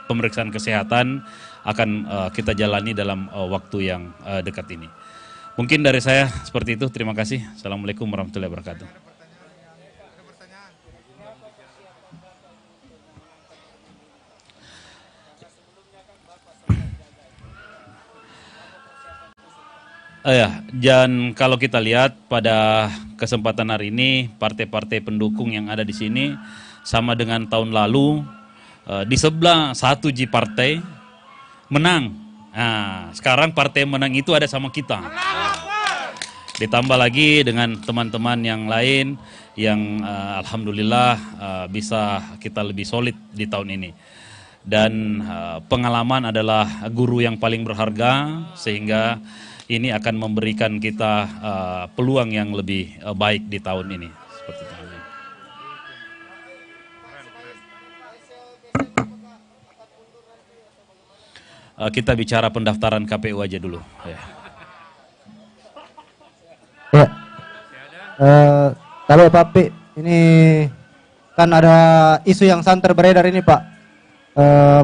pemeriksaan kesehatan akan kita jalani dalam waktu yang dekat ini. Mungkin dari saya seperti itu. Terima kasih. Assalamualaikum warahmatullahi wabarakatuh. Dan kalau kita lihat pada kesempatan hari ini, partai-partai pendukung yang ada di sini sama dengan tahun lalu, di sebelah 1G partai menang. Nah, sekarang partai menang itu ada sama kita. Ditambah lagi dengan teman-teman yang lain yang alhamdulillah bisa kita lebih solid di tahun ini. Dan pengalaman adalah guru yang paling berharga, sehingga ini akan memberikan kita peluang yang lebih baik di tahun ini. Seperti itu. Kita bicara pendaftaran KPU aja dulu. Ya. Kalau Pak Pi, ini kan ada isu yang santer beredar ini Pak,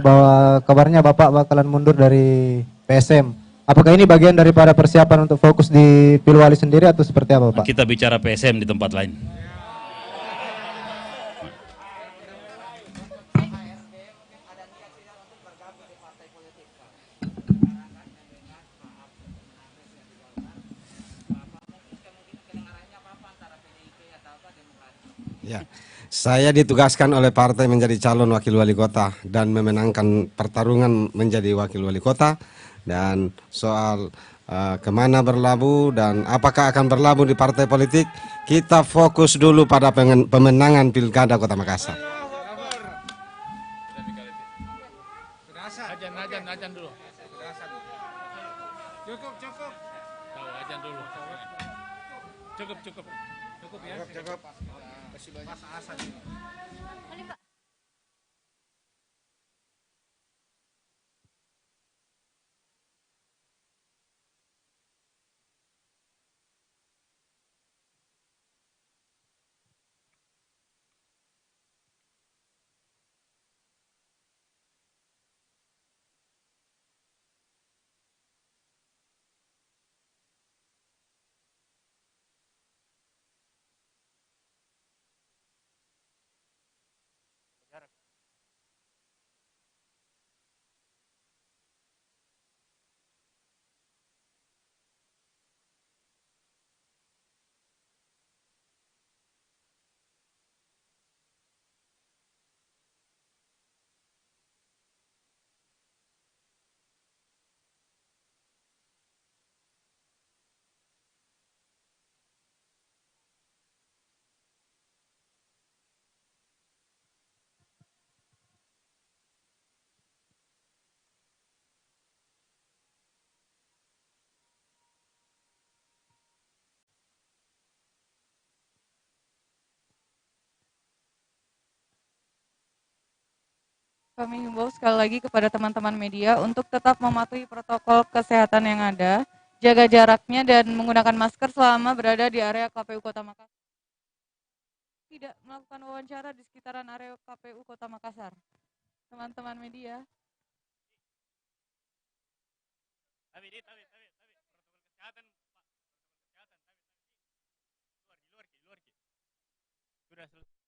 bahwa kabarnya Bapak bakalan mundur dari PSM. Apakah ini bagian daripada persiapan untuk fokus di Pilwali sendiri atau seperti apa Pak? Kita bicara PSM di tempat lain. Ya, saya ditugaskan oleh partai menjadi calon wakil wali kota dan memenangkan pertarungan menjadi wakil wali kota. Dan soal kemana berlabuh dan apakah akan berlabuh di partai politik, kita fokus dulu pada pemenangan Pilkada Kota Makassar. Ajan dulu. Cukup. Tahu ajan dulu. Cukup ya. Cukup. Masih banyak asa. Kami himbau sekali lagi kepada teman-teman media untuk tetap mematuhi protokol kesehatan yang ada, jaga jaraknya dan menggunakan masker selama berada di area KPU Kota Makassar. Tidak melakukan wawancara di sekitaran area KPU Kota Makassar. Teman-teman media. Sudah selesai.